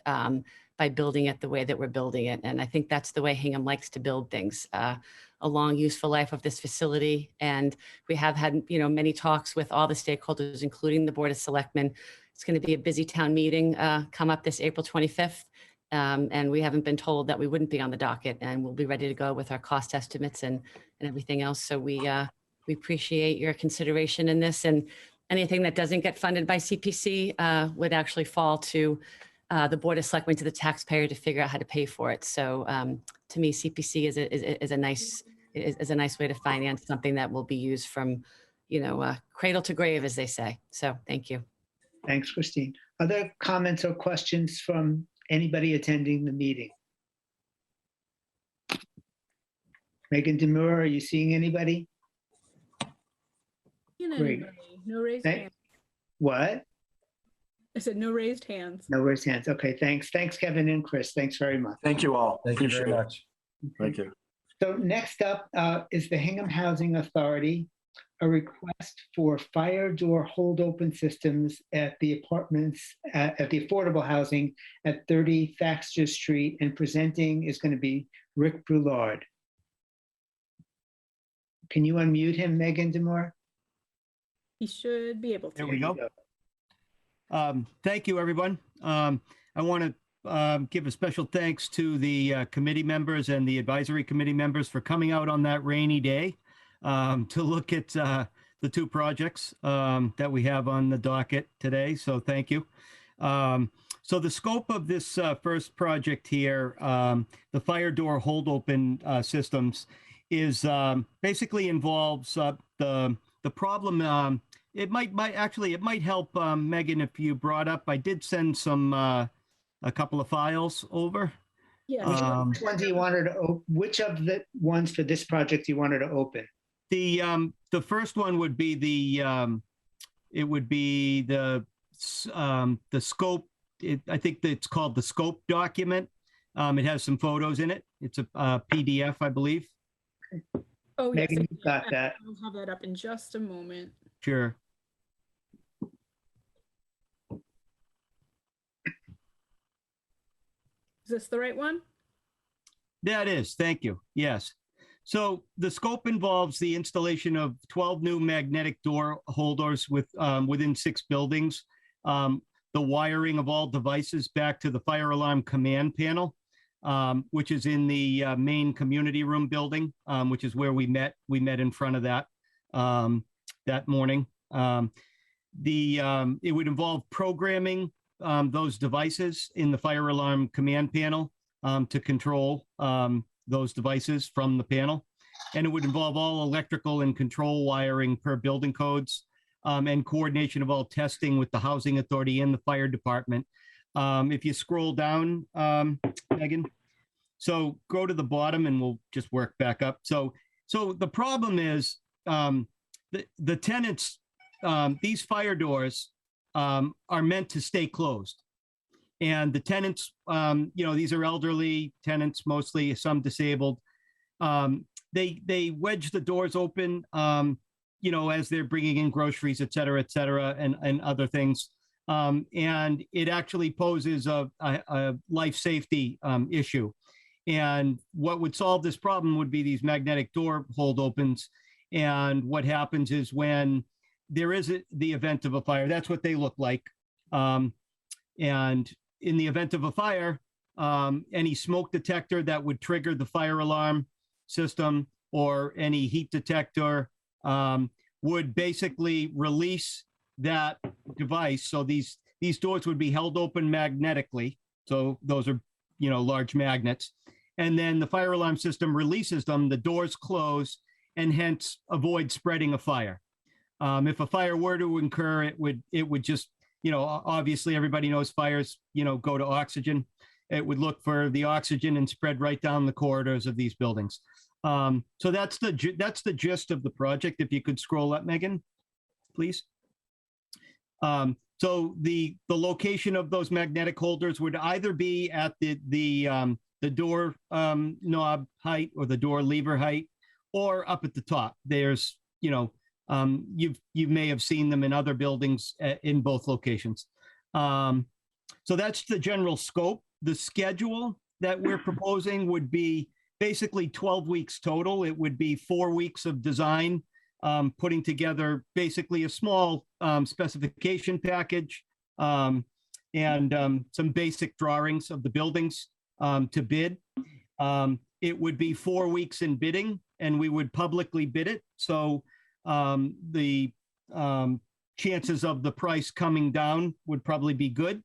by building it the way that we're building it. And I think that's the way Hingham likes to build things. A long useful life of this facility. And we have had, many talks with all the stakeholders, including the Board of Selectmen. It's going to be a busy town meeting come up this April 25th. And we haven't been told that we wouldn't be on the docket, and we'll be ready to go with our cost estimates and everything else. So we appreciate your consideration in this, and anything that doesn't get funded by CPC would actually fall to the Board of Selectmen, to the taxpayer, to figure out how to pay for it. So to me, CPC is a nice way to finance something that will be used from, cradle to grave, as they say. So thank you. Thanks, Christine. Other comments or questions from anybody attending the meeting? Megan Demure, are you seeing anybody? Great. No raised hands. What? I said no raised hands. No raised hands. Okay, thanks. Thanks, Kevin and Chris. Thanks very much. Thank you all. Thank you very much. Thank you. So next up is the Hingham Housing Authority. a request for fire door hold open systems at the apartments at the affordable housing at 30 Thaxter Street, and presenting is going to be Rick Brulard. Can you unmute him, Megan DeMore? He should be able to. There we go. Thank you, everyone. I want to give a special thanks to the committee members and the advisory committee members for coming out on that rainy day to look at the two projects that we have on the docket today. So thank you. So the scope of this first project here, the fire door hold open systems, is basically involves the problem. It might help Megan if you brought up. I did send some a couple of files over. Yeah. Which ones you wanted to which of the ones for this project you wanted to open? The first one would be the scope. I think that it's called the scope document. It has some photos in it. It's a PDF, I believe. Oh, yes. Megan, you got that. I'll have that up in just a moment. Sure. Is this the right one? That is, thank you. Yes. So the scope involves the installation of 12 new magnetic door holders within 6 buildings, the wiring of all devices back to the fire alarm command panel, which is in the main community room building, which is where we met. We met in front of that that morning. It would involve programming those devices in the fire alarm command panel to control those devices from the panel. And it would involve all electrical and control wiring per building codes and coordination of all testing with the housing authority and the fire department. If you scroll down, Megan, so go to the bottom and we'll just work back up. So the problem is the tenants, these fire doors are meant to stay closed. And the tenants, these are elderly tenants, mostly some disabled. They wedge the doors open, as they're bringing in groceries, et cetera, and other things. And it actually poses a life safety issue. And what would solve this problem would be these magnetic door hold opens. And what happens is when there is the event of a fire, that's what they look like. And in the event of a fire, any smoke detector that would trigger the fire alarm system or any heat detector would basically release that device. So these doors would be held open magnetically. So those are, large magnets. And then the fire alarm system releases them, the doors close, and hence avoid spreading a fire. If a fire were to occur, it would just, obviously everybody knows fires, go to oxygen. It would look for the oxygen and spread right down the corridors of these buildings. So that's the gist of the project. If you could scroll up, Megan, please. So the location of those magnetic holders would either be at the door knob height or the door lever height, or up at the top. There's, you may have seen them in other buildings in both locations. So that's the general scope. The schedule that we're proposing would be basically 12 weeks total. It would be 4 weeks of design, putting together basically a small specification package and some basic drawings of the buildings to bid. It would be 4 weeks in bidding, and we would publicly bid it. So the chances of the price coming down would probably be good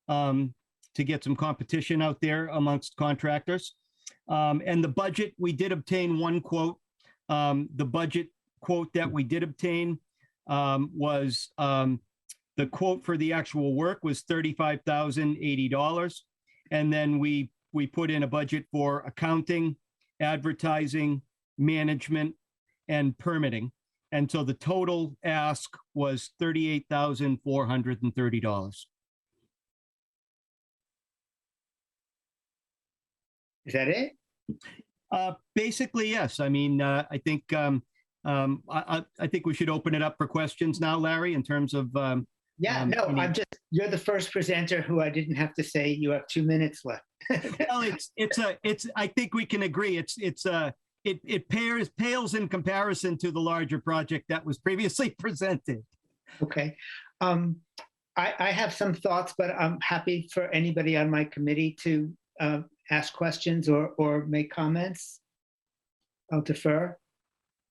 to get some competition out there amongst contractors. And the budget, we did obtain one quote. The budget quote that we did obtain was the quote for the actual work was $35,080. And then we put in a budget for accounting, advertising, management, and permitting. And so the total ask was $38,430. Is that it? Basically, yes. I mean, I think I think we should open it up for questions now, Larry, in terms of. Yeah, no, you're the first presenter who I didn't have to say you have 2 minutes left. Well, I think we can agree. It pales in comparison to the larger project that was previously presented. Okay. I have some thoughts, but I'm happy for anybody on my committee to ask questions or make comments. I'll defer.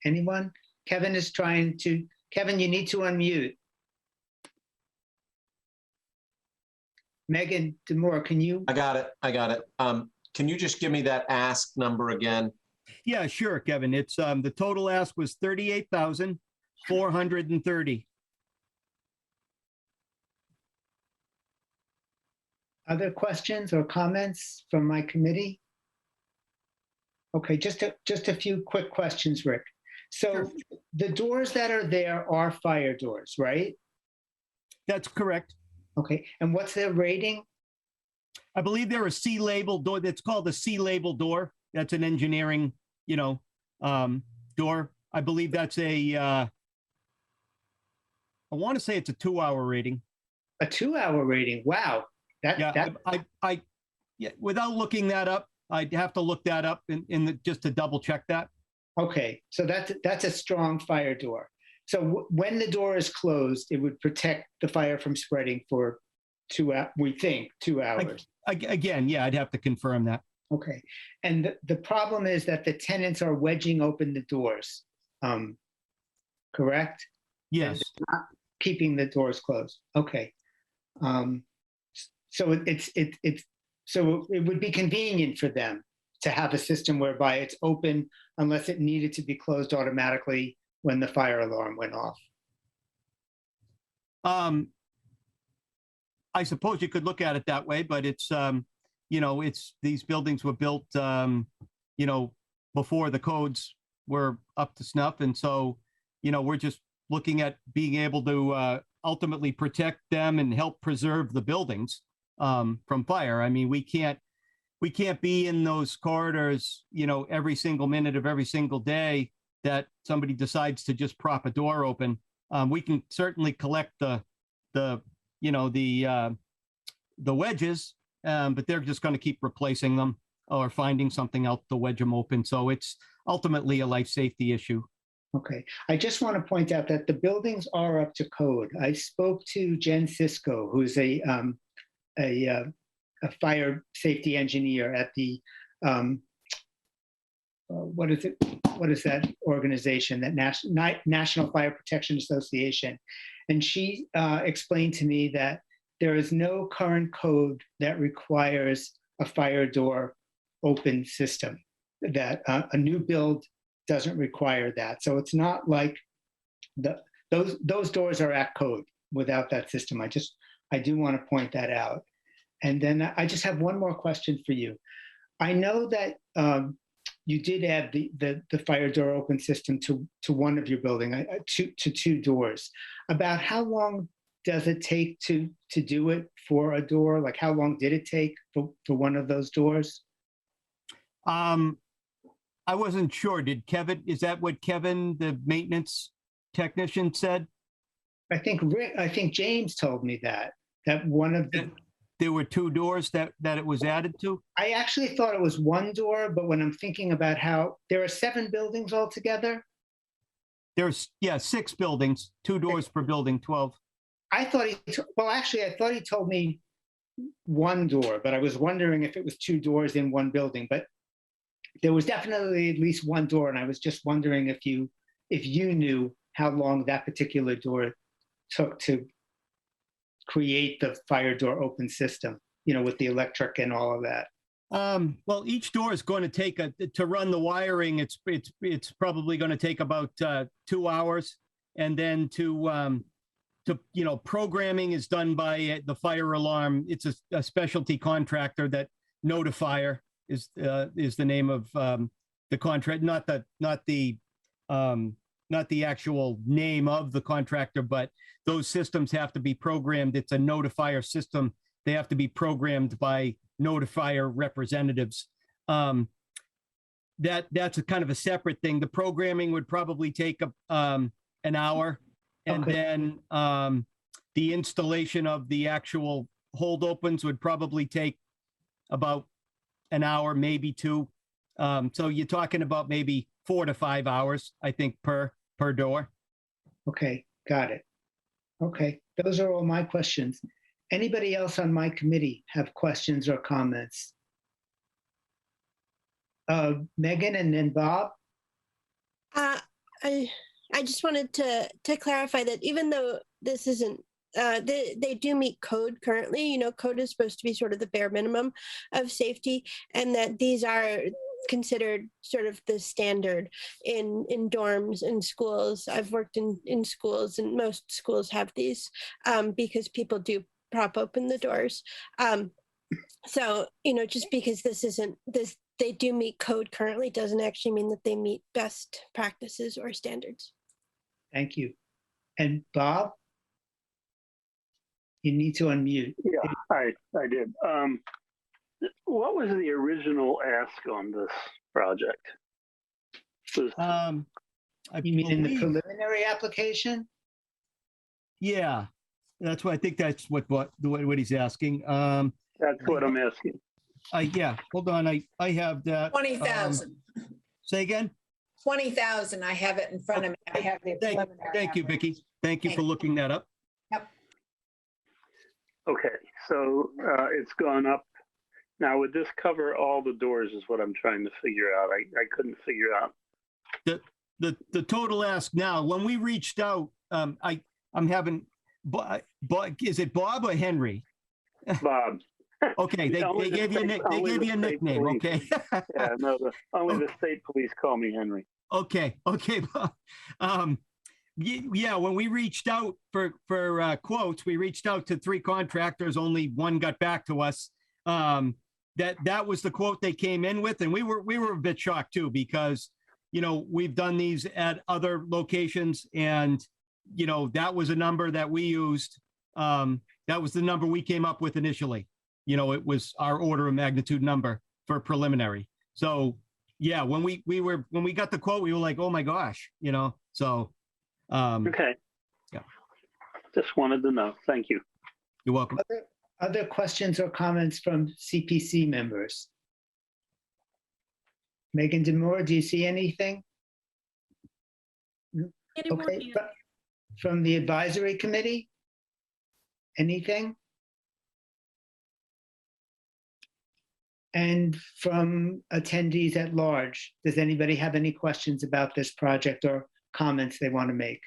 Anyone? Kevin, you need to unmute. Megan Demore, can you? I got it. Can you just give me that ask number again? Yeah, sure, Kevin. It's the total ask was 38,430. Other questions or comments from my committee? Okay, just a few quick questions, Rick. So Sure. The doors that are there are fire doors, right? That's correct. Okay, and what's their rating? I believe they're a C label door. That's called a C label door. That's an engineering, door. I believe that's I want to say it's a 2-hour rating. A 2-hour rating. Wow. Without looking that up, I'd have to look that up just to double check that. Okay, so that's a strong fire door. So when the door is closed, it would protect the fire from spreading for 2 hours, we think, 2 hours. Again, yeah, I'd have to confirm that. Okay, and the problem is that the tenants are wedging open the doors, correct? Yes. Not keeping the doors closed. Okay. So it would be convenient for them to have a system whereby it's open unless it needed to be closed automatically when the fire alarm went off. I suppose you could look at it that way, but it's these buildings were built, before the codes were up to snuff. And so, we're just looking at being able to ultimately protect them and help preserve the buildings from fire. I mean, we can't be in those corridors, every single minute of every single day that somebody decides to just prop a door open. We can certainly collect the wedges, but they're just going to keep replacing them or finding something else to wedge them open. So it's ultimately a life safety issue. Okay, I just want to point out that the buildings are up to code. I spoke to Jen Cisco, who's a fire safety engineer at the what is that organization, that National Fire Protection Association, and she explained to me that there is no current code that requires a fire door open system, that a new build doesn't require that. So it's not like those doors are at code without that system. I do want to point that out. And then I just have one more question for you. I know that you did add the fire door open system to one of your building, to 2 doors. About how long does it take to do it for a door? Like how long did it take for one of those doors? I wasn't sure. Is that what Kevin, the maintenance technician, said? I think James told me that one of the... There were 2 doors that it was added to? I actually thought it was 1 door, but when I'm thinking about how there are 7 buildings altogether. There's 6 buildings, 2 doors per building, 12. I thought he told me 1 door, but I was wondering if it was 2 doors in 1 building. But there was definitely at least 1 door, and I was just wondering if you knew how long that particular door took to create the fire door open system, with the electric and all of that. Well, each door is going to take to run the wiring. It's probably going to take about 2 hours, and then to programming is done by the fire alarm. It's a specialty contractor that Notifier is the name of the contract, not the actual name of the contractor, but those systems have to be programmed. It's a Notifier system. They have to be programmed by Notifier representatives. that's a kind of a separate thing. The programming would probably take an hour, and Okay. then the installation of the actual hold opens would probably take about an hour, maybe two. So you're talking about maybe 4 to 5 hours, I think, per door. Okay, got it. Okay, those are all my questions. Anybody else on my committee have questions or comments? Megan and then Bob? I just wanted to clarify that even though this isn't, they do meet code currently. You know, code is supposed to be sort of the bare minimum of safety, and that these are considered sort of the standard in dorms and schools. I've worked in schools, and most schools have these because people do prop open the doors. So, you know, just because they do meet code currently doesn't actually mean that they meet best practices or standards. Thank you. And Bob? You need to unmute. Yeah, I did. What was the original ask on this project? You mean in the preliminary application? Yeah, that's what I think. That's what he's asking. That's what I'm asking. Yeah, hold on. I have that. 20,000. Say again. 20,000. I have it in front of me. I have the preliminary. Thank you, Vicki. Thank you for looking that up. Yep. Okay, so it's gone up. Now, would this cover all the doors is what I'm trying to figure out. I couldn't figure out. The total ask now, when we reached out, I'm having, is it Bob or Henry? Bob. Okay, they gave you a nickname, okay? Yeah, no, only the state police call me Henry. Okay, Bob. Yeah, when we reached out for quotes, we reached out to 3 contractors, only one got back to us. That was the quote they came in with, and we were a bit shocked too, because, you know, we've done these at other locations, and, you know, that was a number that we used. That was the number we came up with initially. You know, it was our order of magnitude number for preliminary. So yeah, when we got the quote, we were like, oh my gosh, you know, so. Okay. Yeah. Just wanted to know. Thank you. You're welcome. Other questions or comments from CPC members? Megan Demore, do you see anything? Okay. From the advisory committee? Anything? And from attendees at large, does anybody have any questions about this project or comments they want to make?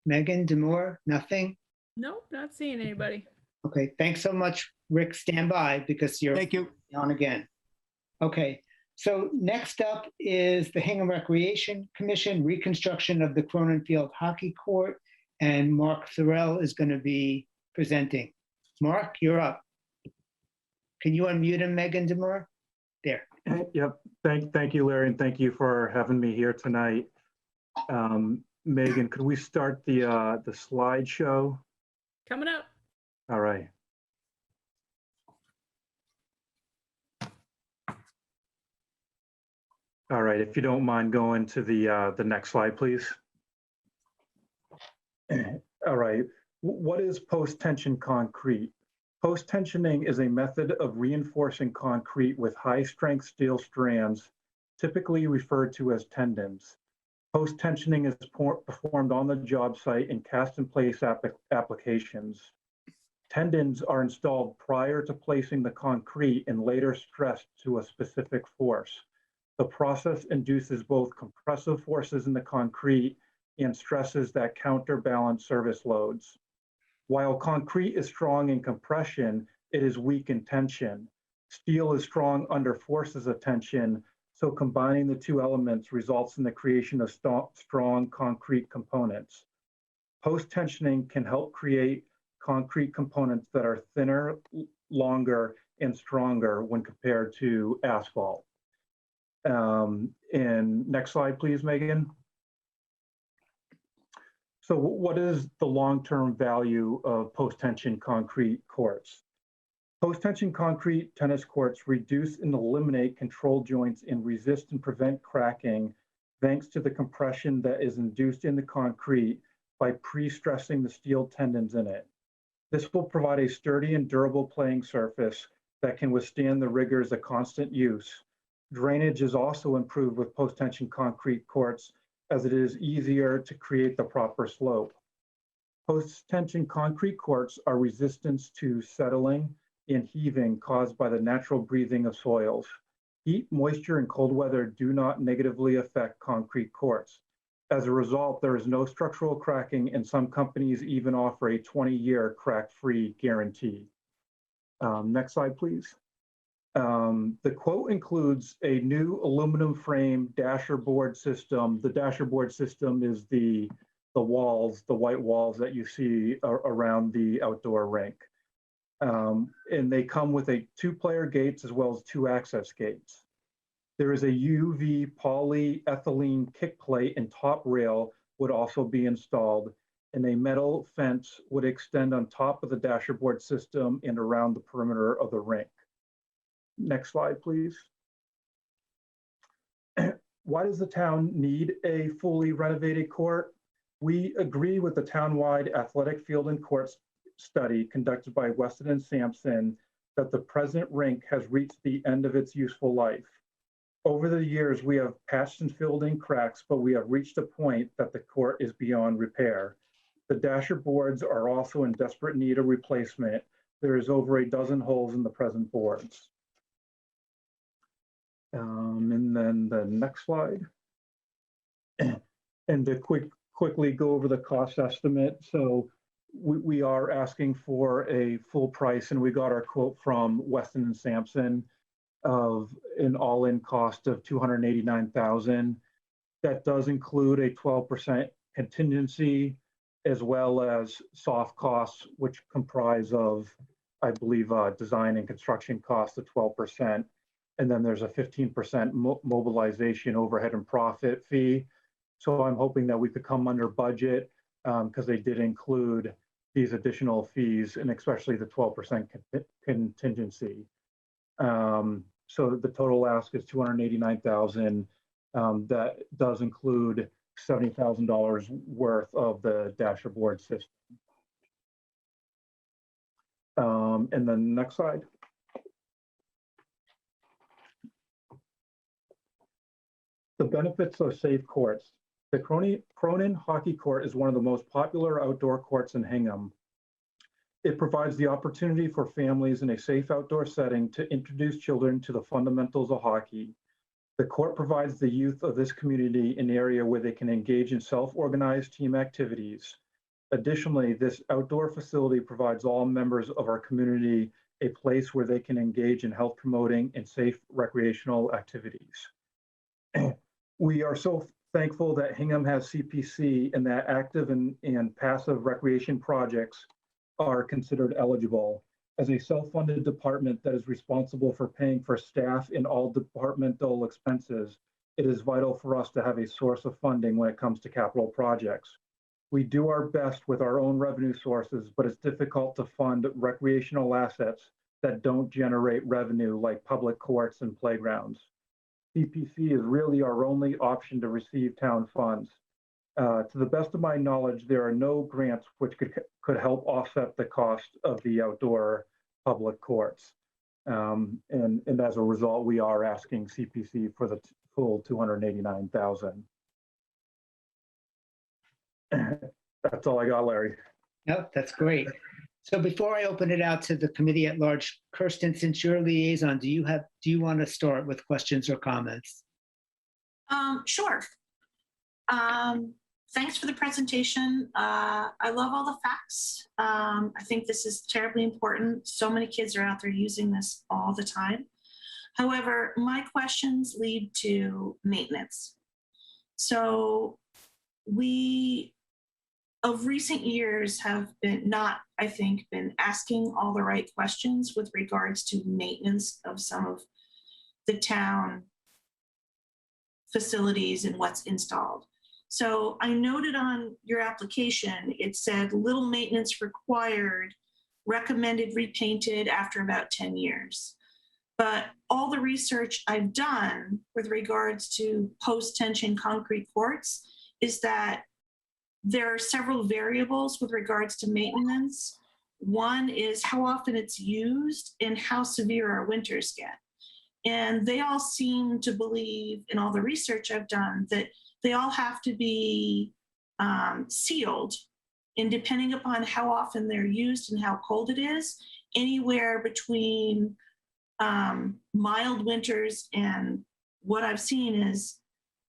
Megan Demore, nothing? Nope, not seeing anybody. Okay, thanks so much, Rick. Stand by because you're Thank you. On again. Okay, so next up is the Hingham Recreation Commission, reconstruction of the Cronenfield hockey court, and Mark Thorell is going to be presenting. Mark, you're up. Can you unmute him, Megan Demore? There. Yep. Thank you, Larry, and thank you for having me here tonight. Megan, could we start the slideshow? Coming up. All right. All right. If you don't mind going to the next slide, please. All right. What is post-tension concrete? Post-tensioning is a method of reinforcing concrete with high-strength steel strands, typically referred to as tendons. Post-tensioning is performed on the job site in cast-in-place applications. Tendons are installed prior to placing the concrete and later stressed to a specific force. The process induces both compressive forces in the concrete and stresses that counterbalance service loads. While concrete is strong in compression, it is weak in tension. Steel is strong under forces of tension, so combining the two elements results in the creation of strong concrete components. Post-tensioning can help create concrete components that are thinner, longer, and stronger when compared to asphalt. And next slide, please, Megan. So what is the long-term value of post-tension concrete courts? Post-tension concrete tennis courts reduce and eliminate control joints and resist and prevent cracking thanks to the compression that is induced in the concrete by pre-stressing the steel tendons in it. This will provide a sturdy and durable playing surface that can withstand the rigors of constant use. Drainage is also improved with post-tension concrete courts as it is easier to create the proper slope. Post-tension concrete courts are resistant to settling and heaving caused by the natural breathing of soils. Heat, moisture, and cold weather do not negatively affect concrete courts. As a result, there is no structural cracking, and some companies even offer a 20-year crack-free guarantee. Next slide, please. The quote includes a new aluminum frame dasher board system. The dasher board system is the walls, the white walls that you see around the outdoor rink. And they come with a 2-player gates as well as 2 access gates. There is a UV polyethylene kick plate and top rail would also be installed, and a metal fence would extend on top of the dasher board system and around the perimeter of the rink. Next slide, please. Why does the town need a fully renovated court? We agree with the town-wide athletic field and courts study conducted by Weston and Sampson that the present rink has reached the end of its useful life. Over the years, we have patched and filled in cracks, but we have reached a point that the court is beyond repair. The dasher boards are also in desperate need of replacement. There is over a dozen holes in the present boards. And then the next slide. And to quickly go over the cost estimate. So we are asking for a full price, and we got our quote from Weston and Sampson of an all-in cost of $289,000. That does include a 12% contingency, as well as soft costs, which comprise of, I believe, design and construction costs of 12%. And then there's a 15% mobilization overhead and profit fee. So I'm hoping that we could come under budget because they did include these additional fees, and especially the 12% contingency. So the total ask is $289,000. That does include $70,000 worth of the dasher board system. And then next slide. The benefits of safe courts. The Cronin Hockey Court is one of the most popular outdoor courts in Hingham. It provides the opportunity for families in a safe outdoor setting to introduce children to the fundamentals of hockey. The court provides the youth of this community an area where they can engage in self-organized team activities. Additionally, this outdoor facility provides all members of our community a place where they can engage in health promoting and safe recreational activities. We are so thankful that Hingham has CPC and that active and passive recreation projects are considered eligible. As a self-funded department that is responsible for paying for staff and all departmental expenses, it is vital for us to have a source of funding when it comes to capital projects. We do our best with our own revenue sources, but it's difficult to fund recreational assets that don't generate revenue like public courts and playgrounds. CPC is really our only option to receive town funds. To the best of my knowledge, there are no grants which could help offset the cost of the outdoor public courts. And as a result, we are asking CPC for the full $289,000. That's all I got, Larry. No, that's great. So before I open it out to the committee at large, Kirsten, since you're liaison, do you want to start with questions or comments? Sure. Thanks for the presentation. I love all the facts. I think this is terribly important. So many kids are out there using this all the time. However, my questions lead to maintenance. So we, of recent years, have been been asking all the right questions with regards to maintenance of some of the town facilities and what's installed. So I noted on your application, it said little maintenance required recommended repainted after about 10 years. But all the research I've done with regards to post-tension concrete courts is that there are several variables with regards to maintenance. One is how often it's used and how severe our winters get. And they all seem to believe, in all the research I've done, that they all have to be sealed. And depending upon how often they're used and how cold it is, anywhere between mild winters, and what I've seen is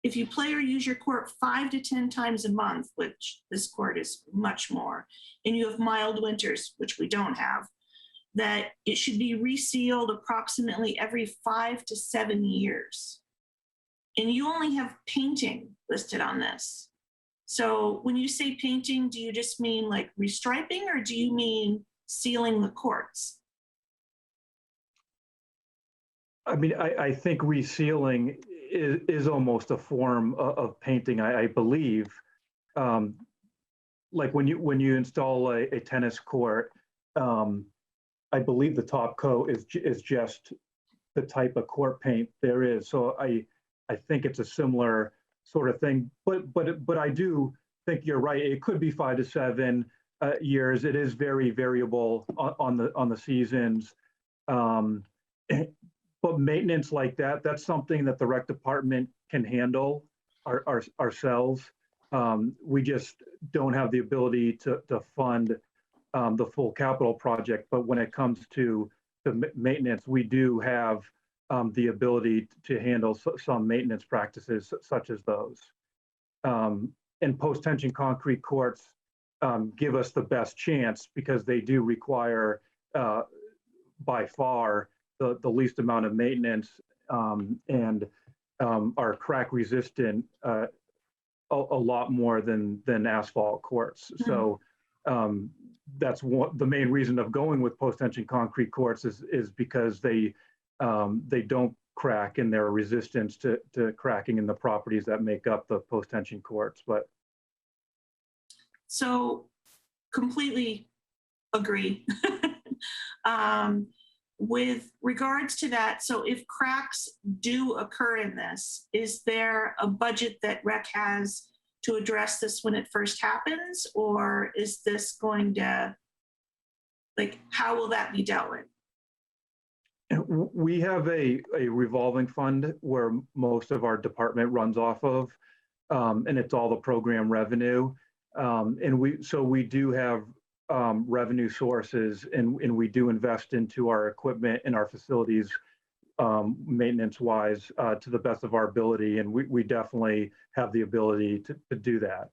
if you play or use your court 5 to 10 times a month, which this court is much more, and you have mild winters, which we don't have, that it should be resealed approximately every 5 to 7 years. And you only have painting listed on this. So when you say painting, do you just mean like restriping, or do you mean sealing the courts? I mean, I think resealing is almost a form of painting, I believe. Like when you install a tennis court, I believe the top coat is just the type of court paint there is. So I think it's a similar sort of thing. But I do think you're right. It could be 5 to 7 years. It is very variable on the seasons. But maintenance like that, that's something that the rec department can handle ourselves. We just don't have the ability to fund the full capital project. But when it comes to the maintenance, we do have the ability to handle some maintenance practices such as those. And post-tension concrete courts give us the best chance because they do require by far the least amount of maintenance and are crack resistant a lot more than asphalt courts. So that's the main reason of going with post-tension concrete courts is because they don't crack and they're resistant to cracking in the properties that make up the post-tension courts. But so completely agree. With regards to that, so if cracks do occur in this, is there a budget that rec has to address this when it first happens? Or is this going to, like, how will that be dealt with? We have a revolving fund where most of our department runs off of, and it's all the program revenue. And we do have revenue sources, and we do invest into our equipment and our facilities maintenance wise to the best of our ability. And we definitely have the ability to do that.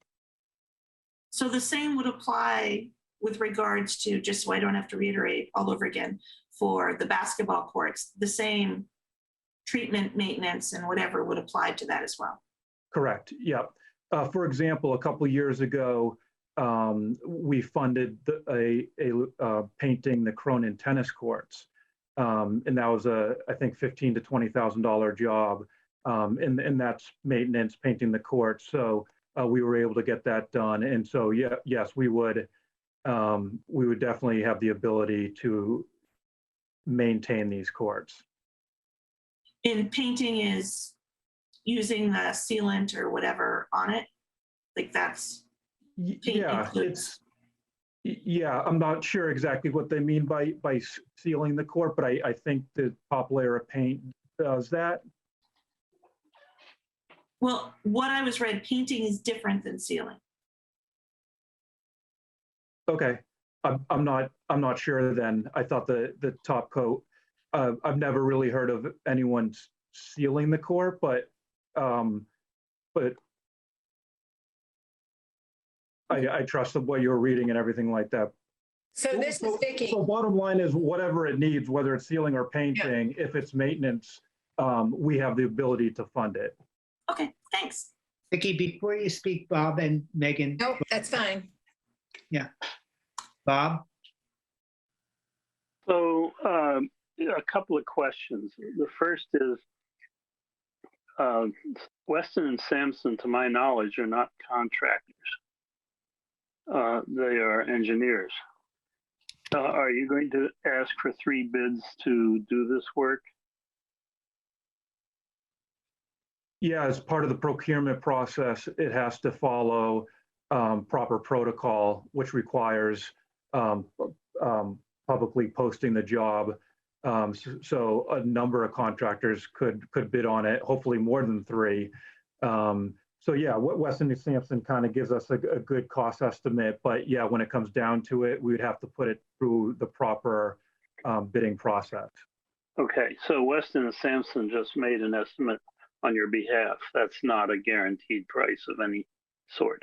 So the same would apply with regards to, just so I don't have to reiterate all over again, for the basketball courts, the same treatment, maintenance, and whatever would apply to that as well. Correct. Yep. For example, a couple of years ago, we funded painting the Cronin tennis courts, and that was I think $15,000 to $20,000 job, and that's maintenance, painting the courts. So we were able to get that done, and so yes, we would definitely have the ability to maintain these courts. And painting is using the sealant or whatever on it, like that's. Yeah, I'm not sure exactly what they mean by sealing the court, but I think the top layer of paint does that. Well, what I was read, painting is different than sealing. Okay, I'm not sure then. I thought the top coat. I've never really heard of anyone sealing the court, but I trust what you're reading and everything like that. So this is Vicki. So bottom line is whatever it needs, whether it's sealing or painting, if it's maintenance, we have the ability to fund it. Okay, thanks. Vicki, before you speak, Bob and Megan. Nope, that's fine. Yeah. Bob? So a couple of questions. The first is, Weston and Sampson, to my knowledge, are not contractors. They are engineers. Are you going to ask for 3 bids to do this work? Yeah, as part of the procurement process, it has to follow proper protocol, which requires publicly posting the job. So a number of contractors could bid on it, hopefully more than 3. So yeah, Weston and Sampson kind of gives us a good cost estimate, but yeah, when it comes down to it, we'd have to put it through the proper bidding process. Okay, so Weston and Sampson just made an estimate on your behalf. That's not a guaranteed price of any sort.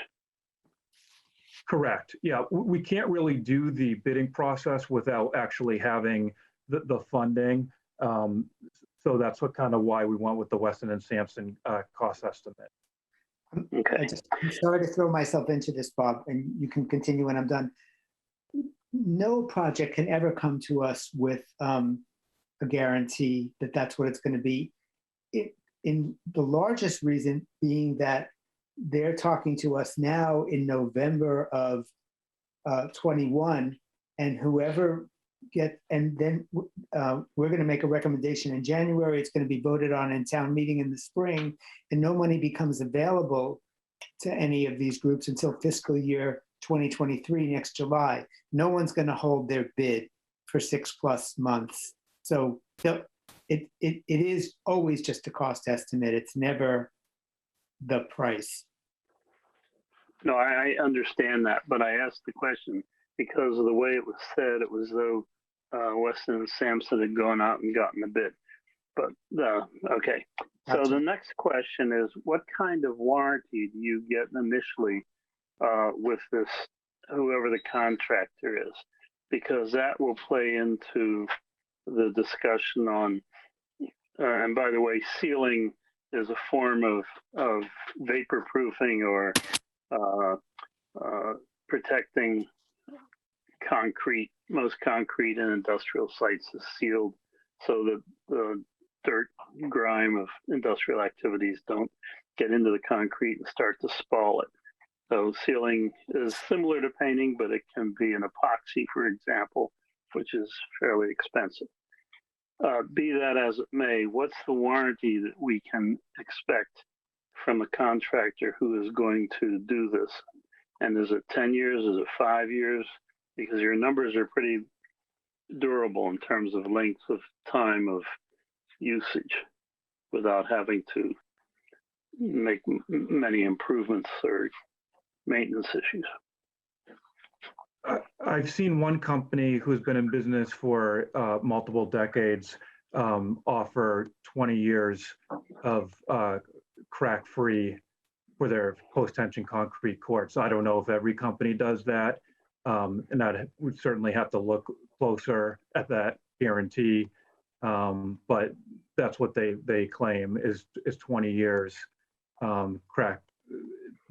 Correct. Yeah, we can't really do the bidding process without actually having the funding. So that's what kind of why we went with the Weston and Sampson cost estimate. Okay. I'm sorry to throw myself into this, Bob, and you can continue when I'm done. No project can ever come to us with a guarantee that that's what it's going to be. In the largest reason being that they're talking to us now in November of 21, and whoever and then we're going to make a recommendation in January. It's going to be voted on in town meeting in the spring, and no money becomes available to any of these groups until fiscal year 2023, next July. No one's going to hold their bid for 6+ months. So it is always just a cost estimate. It's never the price. No, I understand that, but I asked the question because of the way it was said. It was though Weston and Sampson had gone out and gotten a bid. But okay. So the next question is, what kind of warranty do you get initially with this, whoever the contractor is? Because that will play into the discussion on, and by the way, sealing is a form of vapor proofing or protecting concrete. Most concrete in industrial sites is sealed so that the dirt, grime of industrial activities don't get into the concrete and start to spall it. So sealing is similar to painting, but it can be an epoxy, for example, which is fairly expensive. Be that as it may, what's the warranty that we can expect from a contractor who is going to do this? And is it 10 years? Is it 5 years? Because your numbers are pretty durable in terms of length of time of usage without having to make many improvements or maintenance issues. I've seen one company who's been in business for multiple decades offer 20 years of crack-free for their post-tension concrete courts. I don't know if every company does that, and I would certainly have to look closer at that guarantee. But that's what they claim is 20 years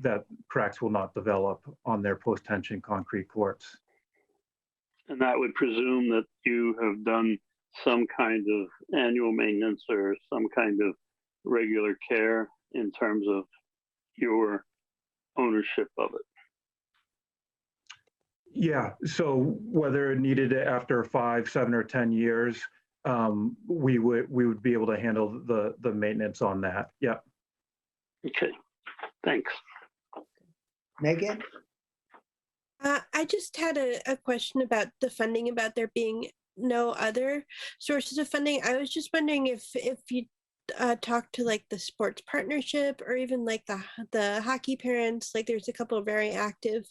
that cracks will not develop on their post-tension concrete courts. And that would presume that you have done some kind of annual maintenance or some kind of regular care in terms of your ownership of it. Yeah, so whether it needed it after 5, 7, or 10 years, we would be able to handle the maintenance on that. Yeah. Okay, thanks. Megan? I just had a question about the funding, about there being no other sources of funding. I was just wondering if you talk to like the sports partnership or even like the hockey parents. Like there's a couple of very active,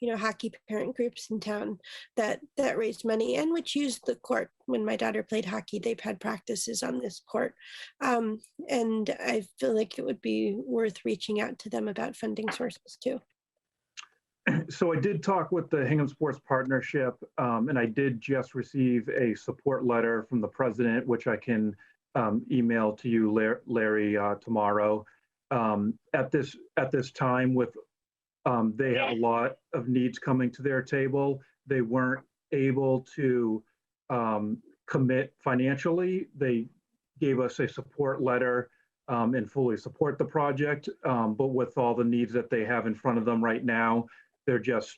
hockey parent groups in town that raised money and which used the court. When my daughter played hockey, they've had practices on this court. And I feel like it would be worth reaching out to them about funding sources too. So I did talk with the Hingham Sports Partnership, and I did just receive a support letter from the president, which I can email to you, Larry, tomorrow. At this time, with they have a lot of needs coming to their table. They weren't able to commit financially. They gave us a support letter and fully support the project, but with all the needs that they have in front of them right now, they're just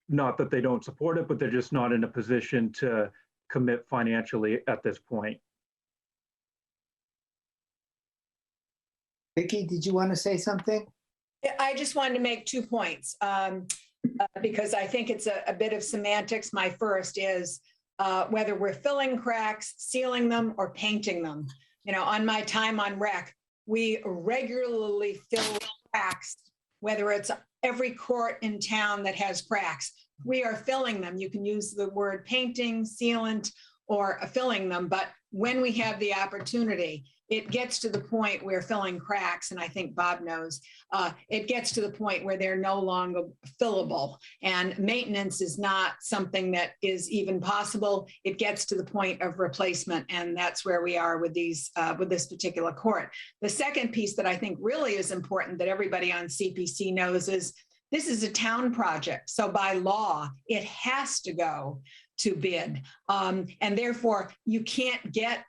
not that they don't support it, but they're just not in a position to commit financially at this point. Vicki, did you want to say something? I just wanted to make 2 points because I think it's a bit of semantics. My first is whether we're filling cracks, sealing them, or painting them. You know, on my time on rec, we regularly fill cracks, whether it's every court in town that has cracks. We are filling them. You can use the word painting, sealant, or filling them, but when we have the opportunity, it gets to the point where filling cracks, and I think Bob knows, it gets to the point where they're no longer fillable, and maintenance is not something that is even possible. It gets to the point of replacement, and that's where we are with these with this particular court. The second piece that I think really is important that everybody on CPC knows is this is a town project, so by law it has to go to bid, and therefore you can't get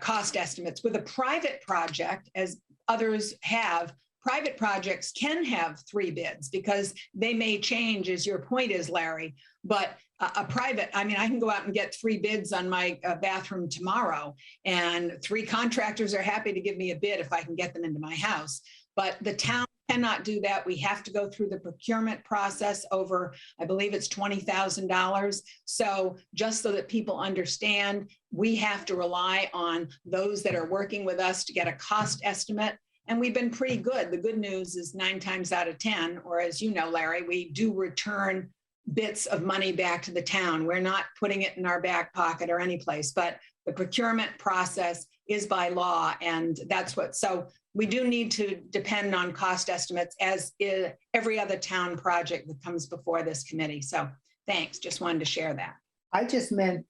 cost estimates. With a private project, as others have, private projects can have 3 bids because they may change, as your point is, Larry. But a private, I mean, I can go out and get 3 bids on my bathroom tomorrow, and 3 contractors are happy to give me a bid if I can get them into my house. But the town cannot do that. We have to go through the procurement process over, I believe it's $20,000. So just so that people understand, we have to rely on those that are working with us to get a cost estimate. And we've been pretty good. The good news is 9 times out of 10, or as you know, Larry, we do return bits of money back to the town. We're not putting it in our back pocket or any place, but the procurement process is by law. And that's what, so we do need to depend on cost estimates as is every other town project that comes before this committee. So thanks, just wanted to share that. I just meant,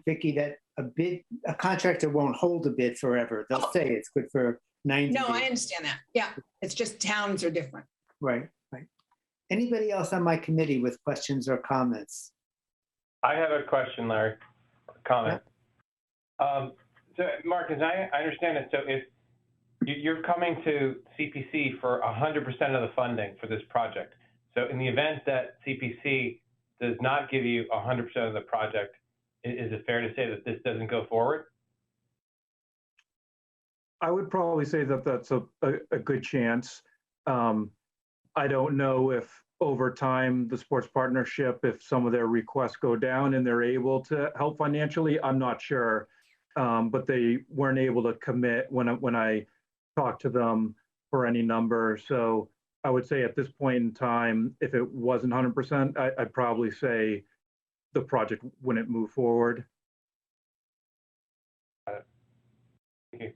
Vicki, that a contractor won't hold a bid forever. They'll say it's good for 90 No, days. I understand that. Yeah, it's just towns are different. Right. Anybody else on my committee with questions or comments? I have a question, Larry, comment. So Mark, as I understand it, so if you're coming to CPC for 100% of the funding for this project, so in the event that CPC does not give you 100% of the project, is it fair to say that this doesn't go forward? I would probably say that that's a good chance. I don't know if over time, the sports partnership, if some of their requests go down and they're able to help financially, I'm not sure. But they weren't able to commit when I talked to them for any number. So I would say at this point in time, if it wasn't 100%, I'd probably say the project wouldn't move forward. Thank you.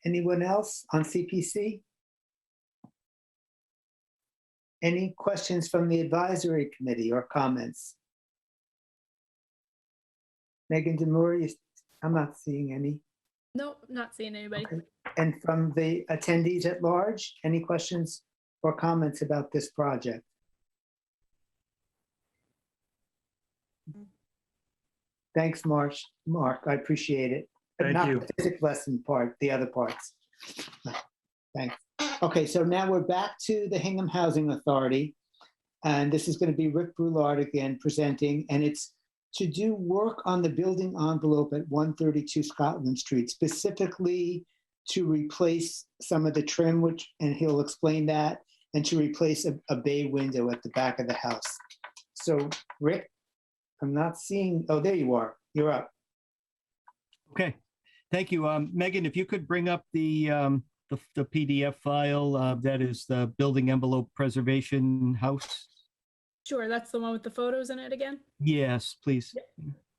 Anyone else on CPC? Any questions from the advisory committee or comments? Megan Demore, I'm not seeing any. Nope, not seeing anybody. Okay. And from the attendees at large, any questions or comments about this project? Thanks, Mark. I appreciate it. Thank Not you. the physics lesson part, the other parts. Thanks. Okay, so now we're back to the Hingham Housing Authority. And this is going to be Rick Brulard again presenting, and it's to do work on the building envelope at 132 Scotland Street, specifically to replace some of the trim, and he'll explain that, and to replace a bay window at the back of the house. So Rick, I'm not seeing, oh, there you are, you're up. Okay, thank you. Megan, if you could bring up the PDF file, that is the building envelope preservation house. Sure, that's the one with the photos in it again? Yes, please. Yep.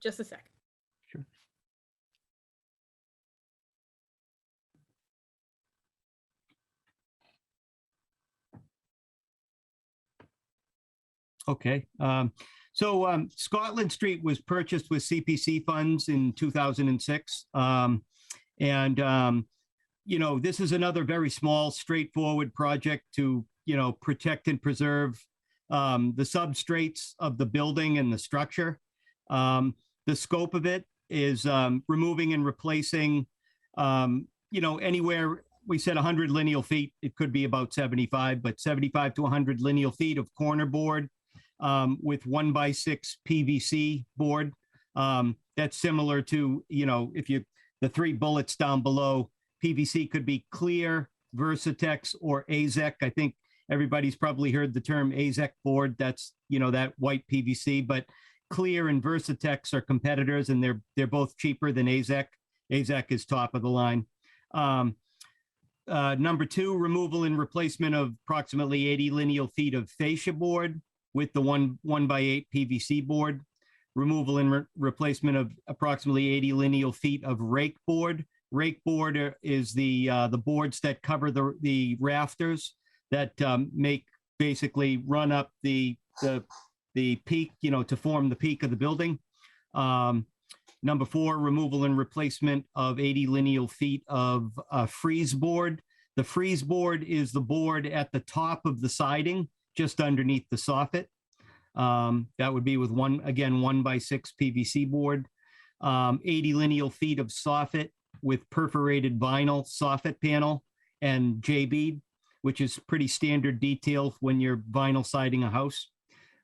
Just a second. Sure. Okay. So Scotland Street was purchased with CPC funds in 2006. You know, this is another very small, straightforward project to, you know, protect and preserve the substrates of the building and the structure. The scope of it is removing and replacing, you know, anywhere we said 100 lineal feet. It could be about 75, but 75 to 100 lineal feet of corner board with 1x6 PVC board. That's similar to, if the 3 bullets down below, PVC could be clear, Versatex, or AZEC. I think everybody's probably heard the term AZEC board. That's, that white PVC, but Clear and Versatex are competitors, and they're both cheaper than AZEC. AZEC is top of the line. Number 2, removal and replacement of approximately 80 lineal feet of fascia board with the 1x8 PVC board. Removal and replacement of approximately 80 lineal feet of rake board. Rake board is the boards that cover the rafters that basically run up the peak, to form the peak of the building. Number 4, removal and replacement of 80 lineal feet of freeze board. The freeze board is the board at the top of the siding, just underneath the soffit. That would be with 1x6 PVC board. 80 lineal feet of soffit with perforated vinyl soffit panel and J-bead, which is pretty standard detail when you're vinyl siding a house.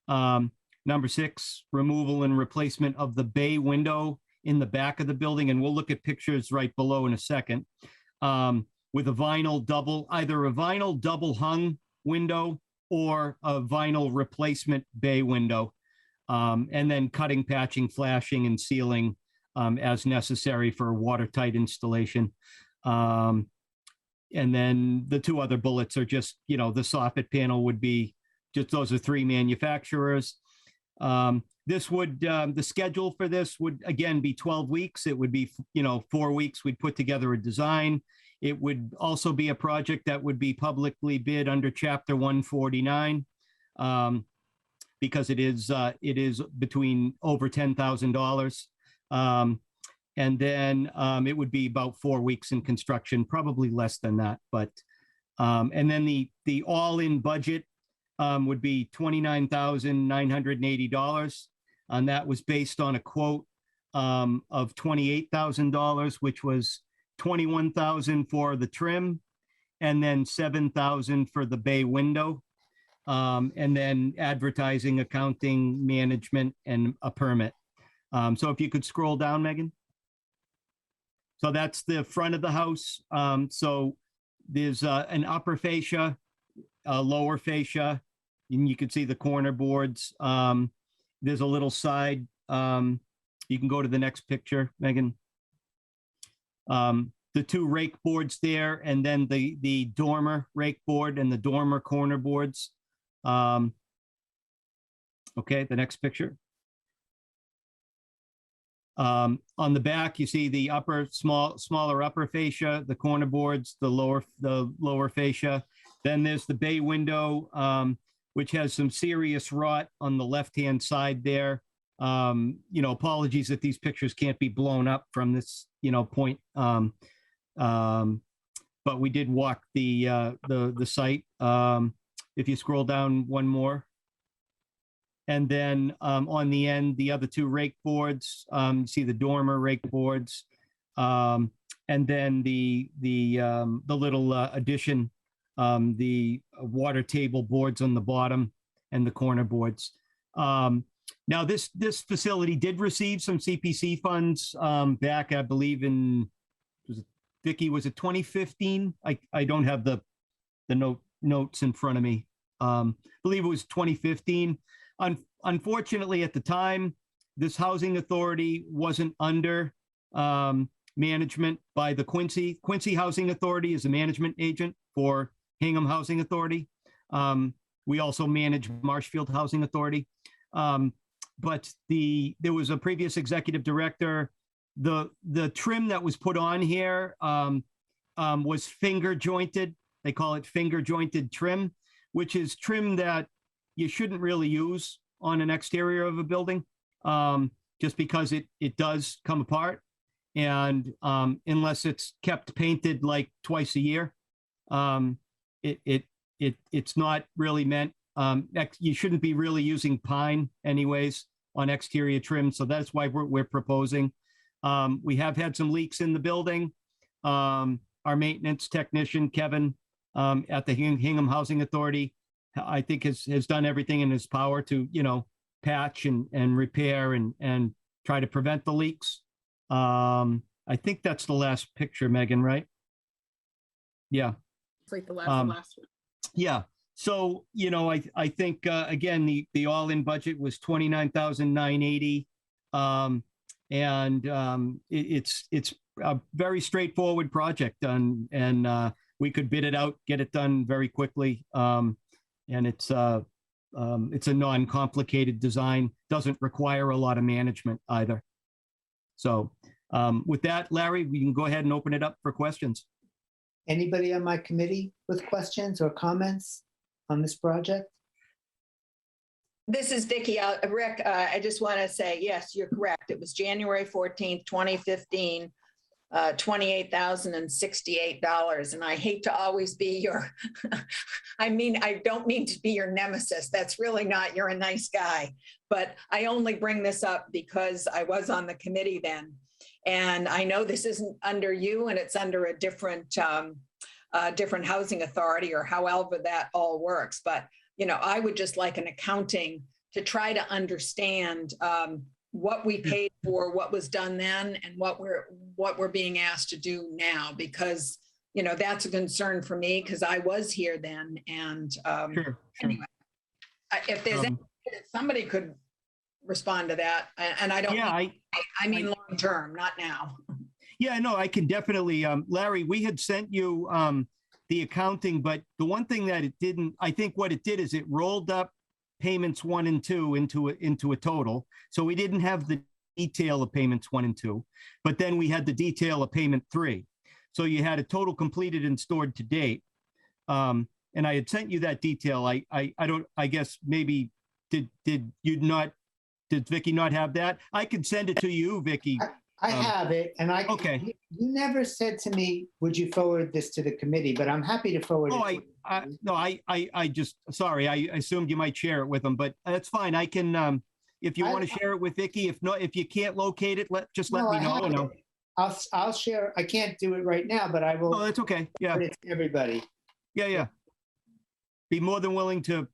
Number 6, removal and replacement of the bay window in the back of the building. And we'll look at pictures right below in a second. With a vinyl either a vinyl double hung window or a vinyl replacement bay window. And then cutting, patching, flashing, and sealing as necessary for watertight installation. And then the 2 other bullets are just, the soffit panel would be just, those are 3 manufacturers. This would, the schedule for this would again be 12 weeks. It would be, 4 weeks. We'd put together a design. It would also be a project that would be publicly bid under Chapter 149 because it is between over $10,000. And then it would be about 4 weeks in construction, probably less than that. But and then the all-in budget would be $29,980. And that was based on a quote of $28,000, which was $21,000 for the trim, and then $7,000 for the bay window, and then advertising, accounting, management, and a permit. So if you could scroll down, Megan. So that's the front of the house. So there's an upper fascia, a lower fascia, and you can see the corner boards. There's a little side. You can go to the next picture, Megan. The 2 rake boards there, and then the dormer rake board and the dormer corner boards. Okay, the next picture. On the back, you see the smaller upper fascia, the corner boards, the lower fascia. Then there's the bay window, which has some serious rot on the left-hand side there. Apologies if these pictures can't be blown up from this, point. But we did walk the site. If you scroll down one more. And then on the end, the other 2 rake boards, you see the dormer rake boards. And then the little addition, the water table boards on the bottom and the corner boards. Now, this facility did receive some CPC funds back, I believe, in, Vicki, was it 2015? I don't have the notes in front of me. I believe it was 2015. Unfortunately, at the time, this housing authority wasn't under management by the Quincy. Quincy Housing Authority is a management agent for Hingham Housing Authority. We also manage Marshfield Housing Authority. But there was a previous executive director. The trim that was put on here was finger jointed. They call it finger jointed trim, which is trim that you shouldn't really use on an exterior of a building, just because it does come apart. And unless it's kept painted like twice a year, it's not really meant. You shouldn't be really using pine anyways on exterior trim. So that's why we're proposing. We have had some leaks in the building. Our our maintenance technician, Kevin, at the Hingham Housing Authority, I think has done everything in his power to, patch and repair and try to prevent the leaks. I think that's the last picture, Megan, right? Yeah. It's like the last one. Yeah. So, I think, again, the all-in budget was 29,980. It's a very straightforward project and we could bid it out, get it done very quickly. And it's a non-complicated design, doesn't require a lot of management either. So with that, Larry, we can go ahead and open it up for questions. Anybody on my committee with questions or comments on this project? This is Vicki. Rick, I just want to say, yes, you're correct. It was January 14th, 2015, $28,068. And I hate to always be your, I don't mean to be your nemesis. That's really not, you're a nice guy. But I only bring this up because I was on the committee then. And I know this isn't under you and it's under a different housing authority or however that all works. But, I would just like an accounting to try to understand what we paid for, what was done then, and what we're being asked to do now, because, that's a concern for me because I was here then. And Sure. Anyway, if there's if somebody could respond to that, and I don't, I mean long term, not now. Yeah, no, I can definitely, Larry, we had sent you the accounting, but the one thing that it didn't, I think what it did is it rolled up payments 1 and 2 into a total. So we didn't have the detail of payments 1 and 2, but then we had the detail of payment 3. So you had a total completed and stored to date. And I had sent you that detail. I guess maybe did Vicki not have that? I could send it to you, Vicki. I have it, and okay. You never said to me, "Would you forward this to the committee?" But I'm happy to forward it. I just sorry. I assumed you might share it with them, but that's fine. I can if you want to share it with Vicki. If not, if you can't locate it, let me know. I'll share. I can't do it right now, but I will. Oh, that's okay. Yeah, put it to everybody. Yeah. Be more than willing to,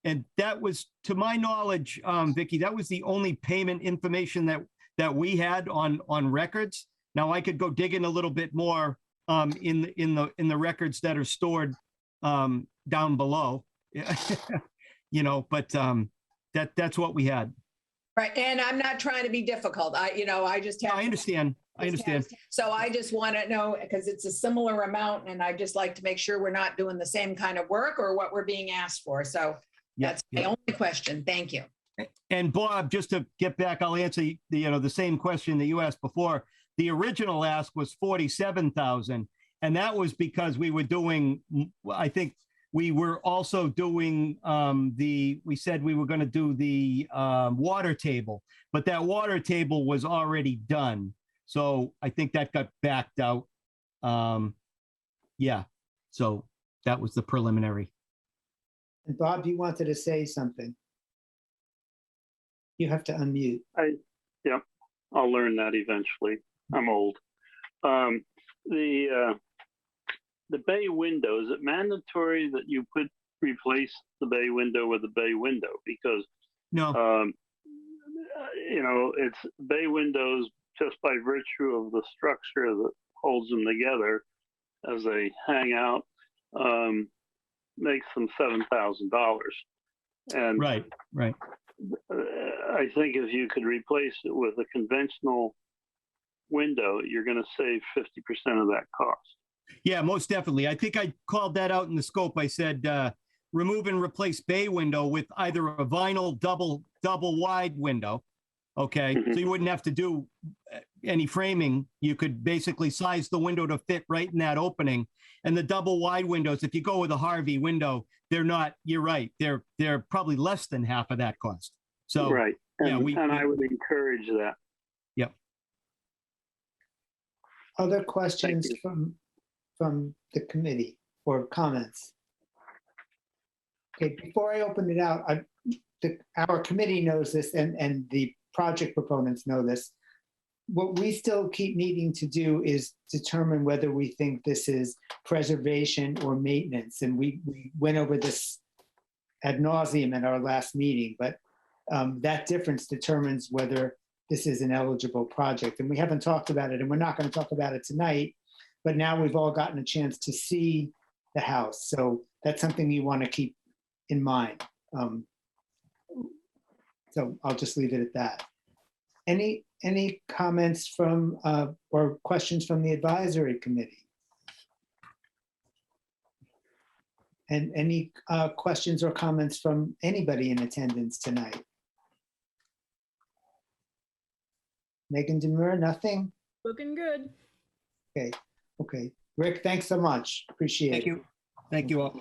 And that was, to my knowledge, Vicki, that was the only payment information that we had on records. Now I could go dig in a little bit more in the records that are stored down below, but that's what we had. Right, and I'm not trying to be difficult. I just have. I understand. So I just want to know, because it's a similar amount, and I just like to make sure we're not doing the same kind of work or what we're being asked for. So that's my only question. Thank you. And Bob, just to get back, I'll answer the same question that you asked before. The original ask was $47,000, and that was because we were doing. I think we were also doing we said we were going to do the water table, but that water table was already done. So I think that got backed out. Yeah, so that was the preliminary. And Bob, you wanted to say something. You have to unmute. I'll learn that eventually. I'm old. The bay window, is it mandatory that you replace the bay window with a bay window? Because no, it's bay windows just by virtue of the structure that holds them together as they hang out, makes them $7,000. And right. I think if you could replace it with a conventional window, you're going to save 50% of that cost. Yeah, most definitely. I think I called that out in the scope. I said, remove and replace bay window with either a vinyl double wide window. Okay, so you wouldn't have to do any framing. You could basically size the window to fit right in that opening. And the double wide windows, if you go with a Harvey window, they're not, you're right, they're probably less than half of that cost. So right. And, yeah, I would encourage that. Yep. Other questions from the committee or comments? Okay, before I open it out, our committee knows this and the project proponents know this. what we still keep needing to do is determine whether we think this is preservation or maintenance. And we went over this ad nauseum in our last meeting, but that difference determines whether this is an eligible project. And we haven't talked about it, and we're not going to talk about it tonight, but now we've all gotten a chance to see the house. So that's something you want to keep in mind. So I'll just leave it at that. Any comments from or questions from the advisory committee? And any questions or comments from anybody in attendance tonight? Megan Demure, nothing? Looking good. Okay. Rick, thanks so much. Appreciate it. Thank you. Thank you all.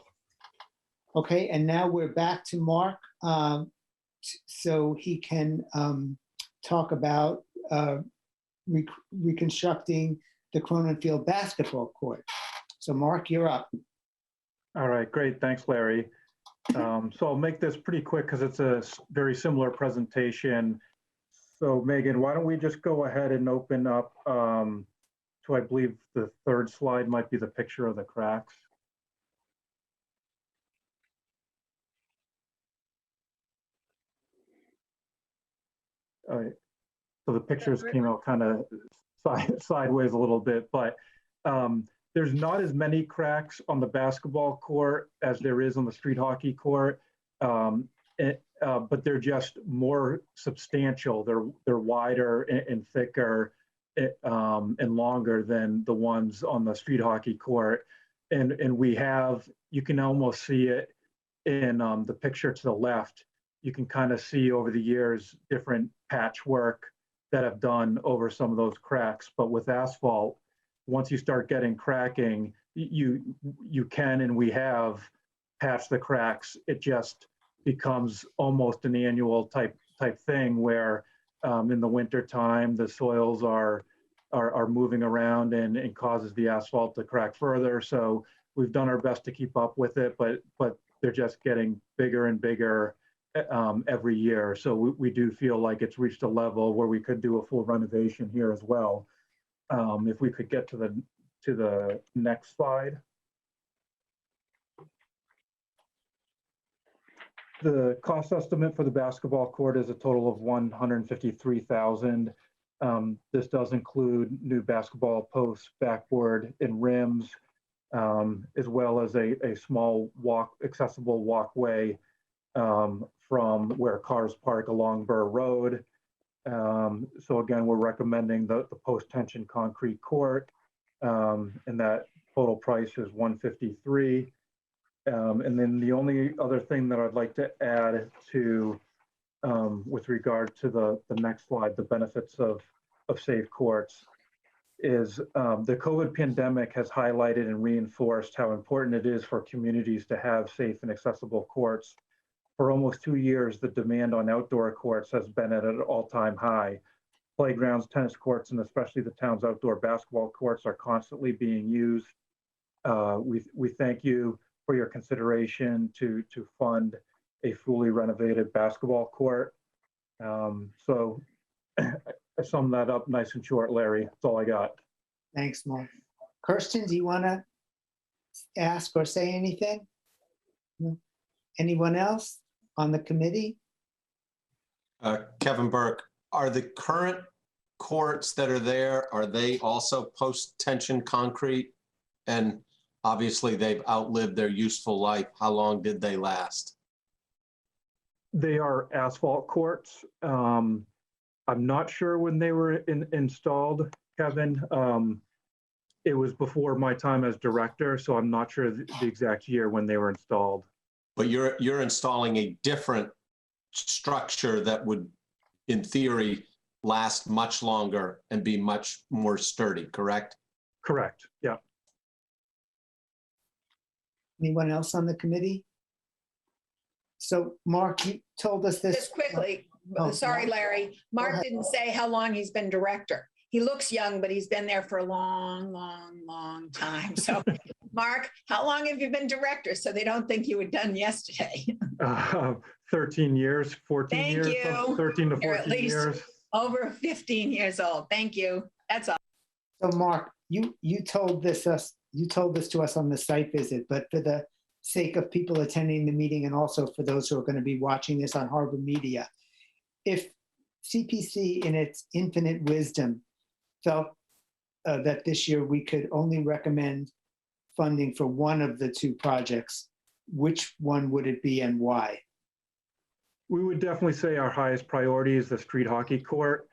Okay, and now we're back to Mark, so he can talk about reconstructing the Cronenfield basketball court. So Mark, you're up. All right, great. Thanks, Larry. So I'll make this pretty quick because it's a very similar presentation. So Megan, why don't we just go ahead and open up to, I believe the third slide might be the picture of the cracks. All right. So the pictures came out kind of sideways a little bit, but there's not as many cracks on the basketball court as there is on the street hockey court, but they're just more substantial. They're wider and thicker and longer than the ones on the street hockey court. And we have, you can almost see it in the picture to the left. You can kind of see over the years different patchwork that have done over some of those cracks. But with asphalt, once you start getting cracking, you can, and we have patched the cracks. It just becomes almost an annual type thing where in the winter time the soils are moving around and causes the asphalt to crack further. So we've done our best to keep up with it, but they're just getting bigger and bigger every year. So we do feel like it's reached a level where we could do a full renovation here as well. If we could get to the next slide. The cost estimate for the basketball court is a total of $153,000. This does include new basketball posts, backboard, and rims, as well as a small accessible walkway from where cars park along Burr Road. So again, we're recommending the post-tension concrete court, and that total price is $153,000. And then the only other thing that I'd like to add to, with regard to the next slide, the benefits of safe courts, is the COVID pandemic has highlighted and reinforced how important it is for communities to have safe and accessible courts. For almost 2 years, the demand on outdoor courts has been at an all-time high. Playgrounds, tennis courts, and especially the town's outdoor basketball courts are constantly being used. We thank you for your consideration to fund a fully renovated basketball court. So I summed that up nice and short, Larry. That's all I got. Thanks, Mark. Kirsten, do you want to ask or say anything? Anyone else on the committee? Kevin Burke, are the current courts that are there, are they also post-tension concrete? And obviously they've outlived their useful life. How long did they last? They are asphalt courts. I'm not sure when they were installed, Kevin. It was before my time as director, so I'm not sure the exact year when they were installed. But you're installing a different structure that would, in theory, last much longer and be much more sturdy, correct? Correct, yeah. Anyone else on the committee? So Mark, you told us this. Just quickly, Oh, sorry, Mark. Larry. Mark didn't say how long he's been director. He looks young, but he's been there for a long, long, long time. So Mark, how long have you been director? So they don't think you were done yesterday. 13 years, 14 Thank years, you. 13 to You're at 14 least years. over 15 years old. Thank you. That's all. So Mark, you told this to us on the site visit, but for the sake of people attending the meeting and also for those who are going to be watching this on Harbor Media, if CPC in its infinite wisdom felt that this year we could only recommend funding for one of the two projects, which one would it be and why? We would definitely say our highest priority is the street hockey court.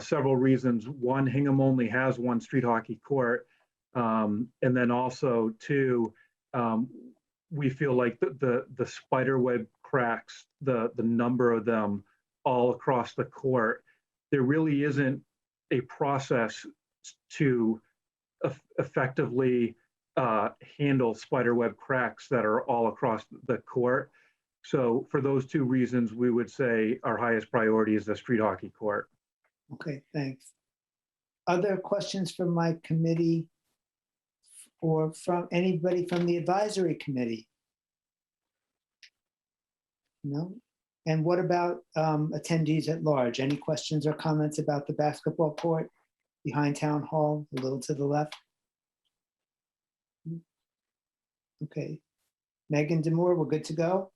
Several reasons. One, Hingham only has one street hockey court. And then also two, we feel like the spider web cracks, the number of them all across the court, there really isn't a process to effectively handle spider web cracks that are all across the court. So for those two reasons, we would say our highest priority is the street hockey court. Okay, thanks. Other questions from my committee or from anybody from the advisory committee? No? And what about attendees at large? Any questions or comments about the basketball court behind Town Hall, a little to the left? Okay. Megan Demore, we're good to go?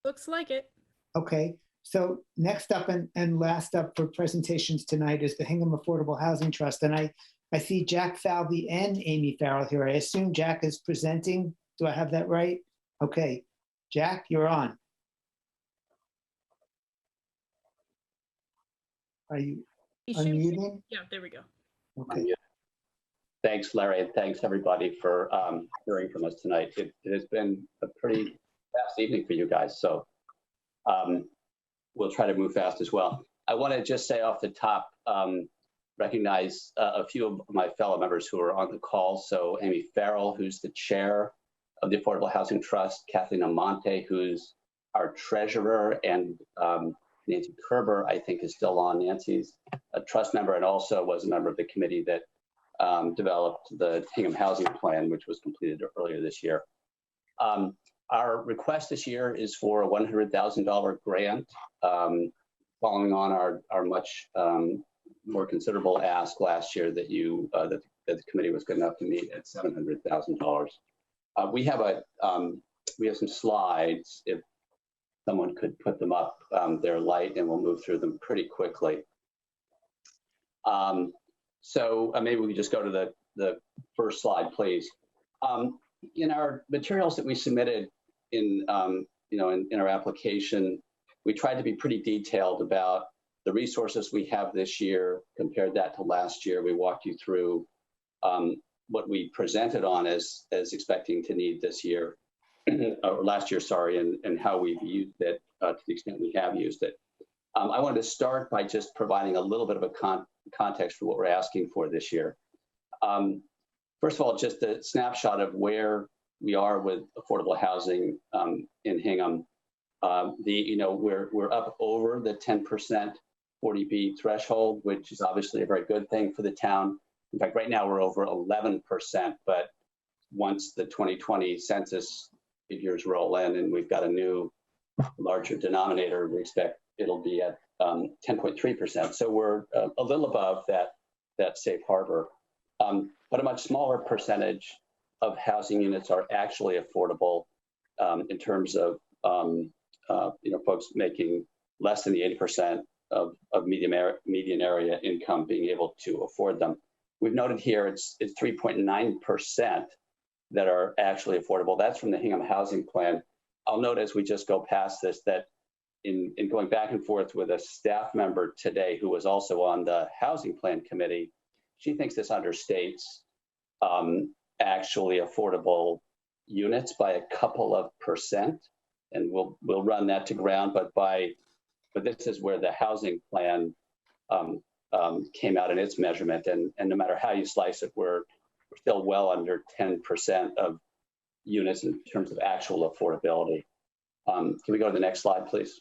Looks like it. Okay. So next up and last up for presentations tonight is the Hingham Affordable Housing Trust. And I see Jack Falvey and Amy Farrell here. I assume Jack is presenting. Do I have that right? Okay. Jack, you're on. Are you unmuting? Yeah, there we go. Okay. Thanks, Larry, and thanks everybody for hearing from us tonight. It has been a pretty fast evening for you guys, so we'll try to move fast as well. I want to just say off the top, recognize a few of my fellow members who are on the call. So Amy Farrell, who's the chair of the Affordable Housing Trust, Kathleen Amante, who's our treasurer, and Nancy Kerber, I think, is still on. Nancy's a trust member and also was a member of the committee that developed the Hingham Housing Plan, which was completed earlier this year. Our request this year is for a $100,000 grant, following on our much more considerable ask last year that that the committee was good enough to meet at $700,000. We have some slides. If someone could put them up, they're light, and we'll move through them pretty quickly. So maybe we could just go to the first slide, please. In our materials that we submitted in our application, we tried to be pretty detailed about the resources we have this year, compared that to last year. We walked you through what we presented on as expecting to need this year, or last year, sorry, and how we've used it to the extent we have used it. I wanted to start by just providing a little bit of a context for what we're asking for this year. First of all, just a snapshot of where we are with affordable housing in Hingham. We're up over the 10% 40B threshold, which is obviously a very good thing for the town. In fact, right now we're over 11%, but once the 2020 census figures roll in and we've got a new larger denominator, we expect it'll be at 10.3%. So we're a little above that safe harbor, but a much smaller percentage of housing units are actually affordable in terms of folks making less than the 80% of median area income being able to afford them. We've noted here it's 3.9% that are actually affordable. That's from the Hingham Housing Plan. I'll note as we just go past this that in going back and forth with a staff member today who was also on the Housing Plan Committee, she thinks this understates actually affordable units by a couple of percent, and we'll run that to ground. But this is where the Housing Plan came out in its measurement, and no matter how you slice it, we're still well under 10% of units in terms of actual affordability. Can we go to the next slide, please?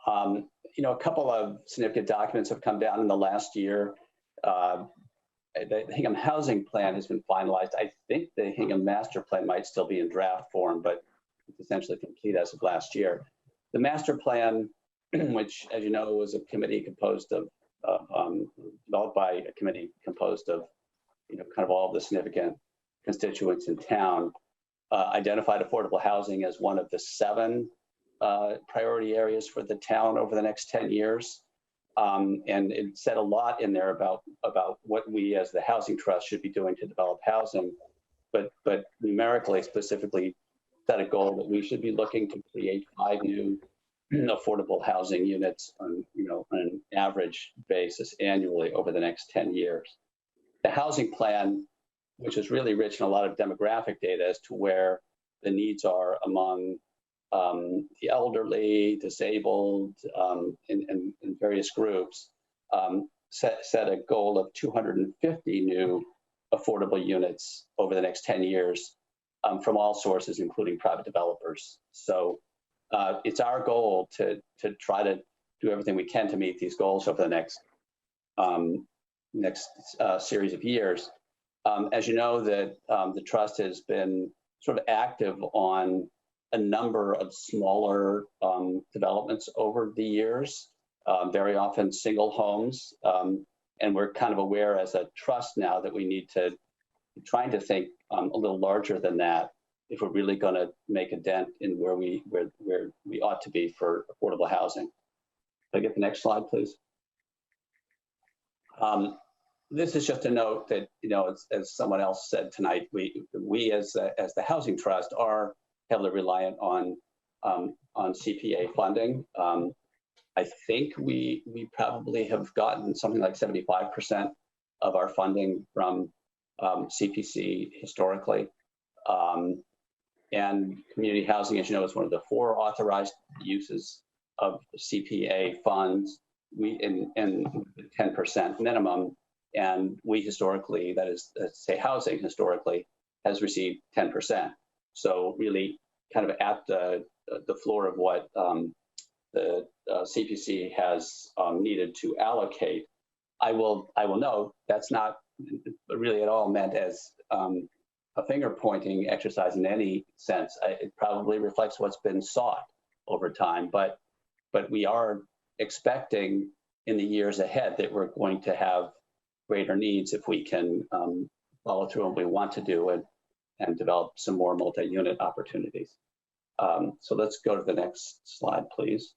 A couple of significant documents have come down in the last year. The Hingham Housing Plan has been finalized. I think the Hingham Master Plan might still be in draft form, but it's essentially complete as of last year. The Master Plan which, as you know, was a committee composed of, developed by a committee composed of, kind of all the significant constituents in town, identified affordable housing as one of the 7 priority areas for the town over the next 10 years. And it said a lot in there about what we as the Housing Trust should be doing to develop housing, but numerically, specifically, set a goal that we should be looking to create 5 new affordable housing units on an average basis annually over the next 10 years. The housing plan, which is really rich in a lot of demographic data as to where the needs are among the elderly, disabled, and various groups, set a goal of 250 new affordable units over the next 10 years from all sources, including private developers. So it's our goal to try to do everything we can to meet these goals over the next series of years. As you know, that the trust has been sort of active on a number of smaller developments over the years, very often single homes. And we're kind of aware as a trust now that we need to trying to think a little larger than that if we're really going to make a dent in where we ought to be for affordable housing. Can I get the next slide, please? This is just a note that, as someone else said tonight, we as the Housing Trust are heavily reliant on CPA funding. I think we probably have gotten something like 75% of our funding from CPC historically. And community housing, as you know, is one of the 4 authorized uses of CPA funds. We in 10% minimum, and we historically, that is, say, housing historically has received 10%. So really, kind of at the floor of what the CPC has needed to allocate. I will note that's not really at all meant as a finger pointing exercise in any sense. It probably reflects what's been sought over time, but we are expecting in the years ahead that we're going to have greater needs if we can follow through on what we want to do and develop some more multi-unit opportunities. So let's go to the next slide, please.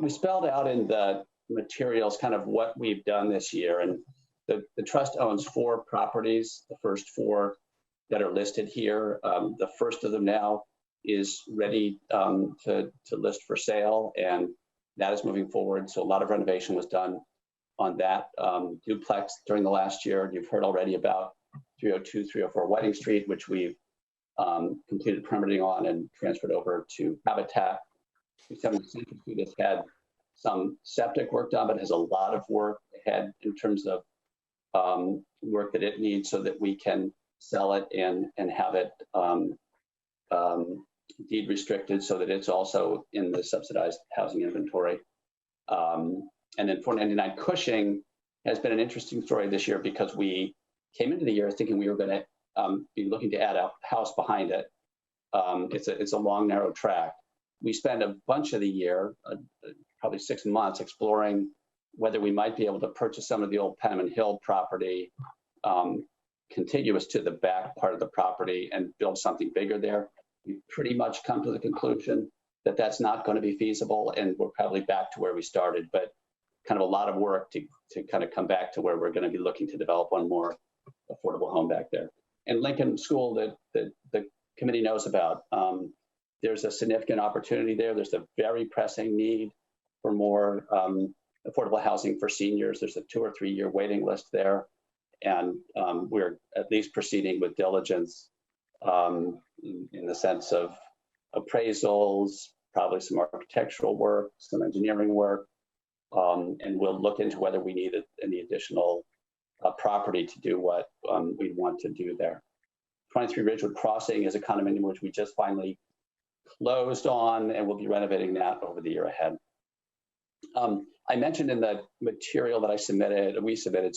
We spelled out in the materials kind of what we've done this year, and the trust owns 4 properties, the first 4 that are listed here. The first of them now is ready to list for sale, and that is moving forward. So a lot of renovation was done on that duplex during the last year. You've heard already about 302, 304 Whiting Street, which we've completed permitting on and transferred over to Habitat. 270 Central Street has had some septic work done, but has a lot of work ahead in terms of work that it needs so that we can sell it and have it deed restricted so that it's also in the subsidized housing inventory. And then 499 Cushing has been an interesting story this year because we came into the year thinking we were going to be looking to add a house behind it. It's a long, narrow tract. We spent a bunch of the year, probably 6 months, exploring whether we might be able to purchase some of the old Penniman Hill property contiguous to the back part of the property and build something bigger there. We've pretty much come to the conclusion that that's not going to be feasible, and we're probably back to where we started, but kind of a lot of work to kind of come back to where we're going to be looking to develop one more affordable home back there. And Lincoln School that the committee knows about, there's a significant opportunity there. There's a very pressing need for more affordable housing for seniors. There's a 2 or 3 year waiting list there. And we're at least proceeding with diligence in the sense of appraisals, probably some architectural work, some engineering work, and we'll look into whether we need any additional property to do what we want to do there. 23 Ridgewood Crossing is a condominium which we just finally closed on, and we'll be renovating that over the year ahead. I mentioned in the material that we submitted,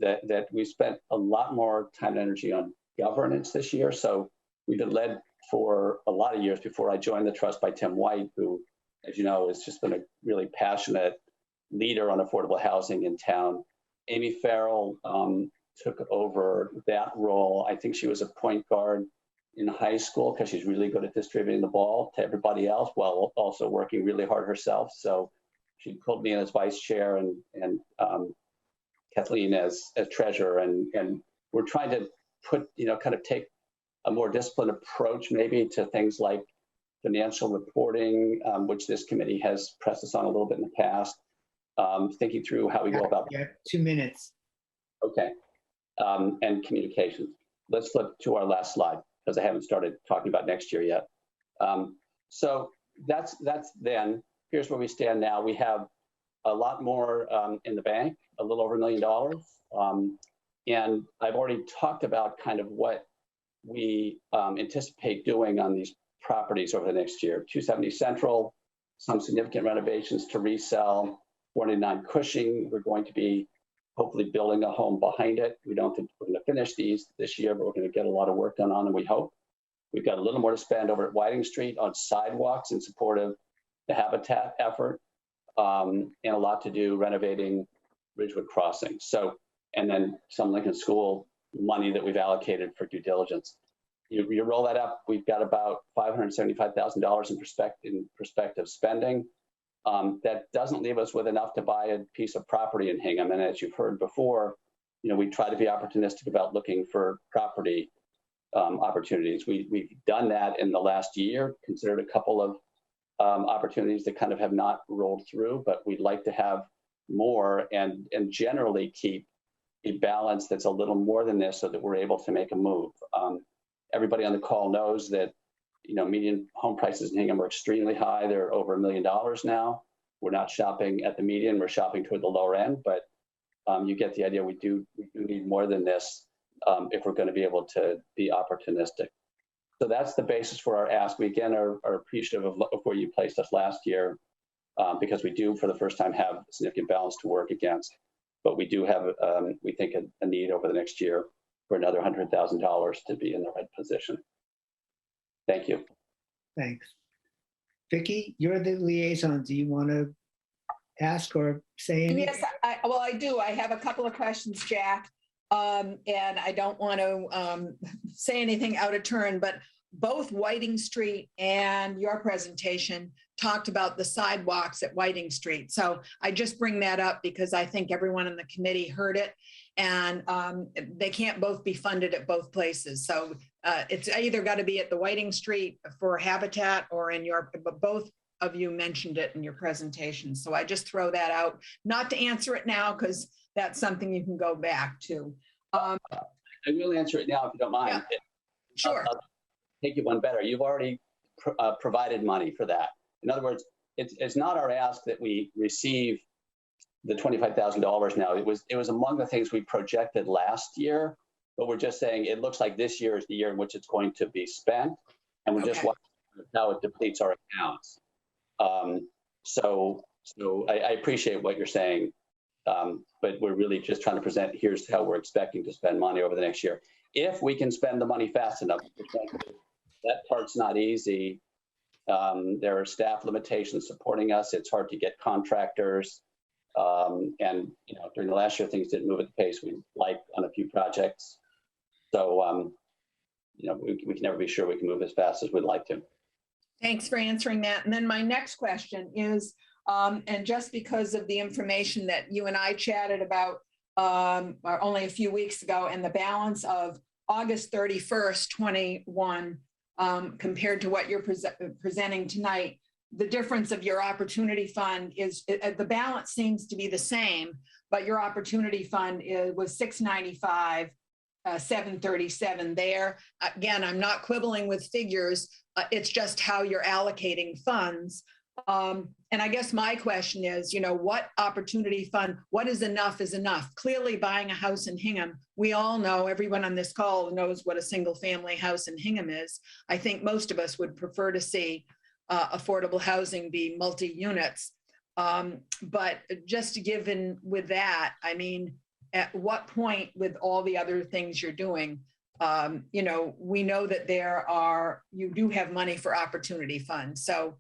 that we spent a lot more time and energy on governance this year. So we've been led for a lot of years before I joined the trust by Tim White, who as you know, has just been a really passionate leader on affordable housing in town. Amy Farrell took over that role. I think she was a point guard in high school because she's really good at distributing the ball to everybody else while also working really hard herself. So she pulled me in as vice chair and Kathleen as treasurer. And we're trying to put, kind of take a more disciplined approach maybe to things like financial reporting, which this committee has pressed us on a little bit in the past, thinking through how we go about. Yeah, 2 minutes. Okay. And communications. Let's flip to our last slide because I haven't started talking about next year yet. So that's then. Here's where we stand now. We have a lot more in the bank, a little over $1 million. And I've already talked about kind of what we anticipate doing on these properties over the next year. 270 Central, some significant renovations to resell. 499 Cushing, we're going to be hopefully building a home behind it. We don't think we're going to finish these this year, but we're going to get a lot of work done on them, we hope. We've got a little more to spend over at Whiting Street on sidewalks in support of the habitat effort, and a lot to do renovating Ridgewood Crossing. So, and then some Lincoln School money that we've allocated for due diligence. You roll that up, we've got about $575,000 in prospective spending. That doesn't leave us with enough to buy a piece of property in Hingham. And as you've heard before, we try to be opportunistic about looking for property opportunities. We've done that in the last year, considered a couple of opportunities that kind of have not rolled through, but we'd like to have more and generally keep a balance that's a little more than this so that we're able to make a move. Everybody on the call knows that median home prices in Hingham are extremely high. They're over $1 million now. We're not shopping at the median, we're shopping toward the lower end, but you get the idea. We do need more than this if we're going to be able to be opportunistic. So that's the basis for our ask. We again are appreciative of where you placed us last year because we do for the first time have a significant balance to work against, but we do have, we think, a need over the next year for another $100,000 to be in the right position. Thank you. Thanks. Vicki, you're the liaison. Do you want to ask or say anything? Yes, I do. I have a couple of questions, Jack. And I don't want to say anything out of turn, but both Whiting Street and your presentation talked about the sidewalks at Whiting Street. So I just bring that up because I think everyone in the committee heard it, and they can't both be funded at both places. So it's either got to be at the Whiting Street for habitat or in your, but both of you mentioned it in your presentation. So I just throw that out, not to answer it now because that's something you can go back to. I will answer it now if you don't mind. Yeah. Sure. I'll take you one better. You've already provided money for that. In other words, it's not our ask that we receive the $25,000 now. It was among the things we projected last year, but we're just saying it looks like this year is the year in which it's going to be spent, and we're just watching how it depletes our accounts. So I appreciate what you're saying. But we're really just trying to present, here's how we're expecting to spend money over the next year. If we can spend the money fast enough, that part's not easy. There are staff limitations supporting us. It's hard to get contractors. And during the last year, things didn't move at the pace we like on a few projects. So, we can never be sure we can move as fast as we'd like to. Thanks for answering that. And then my next question is, and just because of the information that you and I chatted about only a few weeks ago, and the balance of August 31st, 21, compared to what you're presenting tonight, the difference of your opportunity fund is, the balance seems to be the same, but your opportunity fund was 695, 737 there. Again, I'm not quibbling with figures. It's just how you're allocating funds. And I guess my question is, what opportunity fund, what is enough is enough? Clearly buying a house in Hingham, we all know, everyone on this call knows what a single family house in Hingham is. I think most of us would prefer to see affordable housing be multi-units. But just given with that, I mean, at what point with all the other things you're doing, you know, we know that you do have money for opportunity funds. So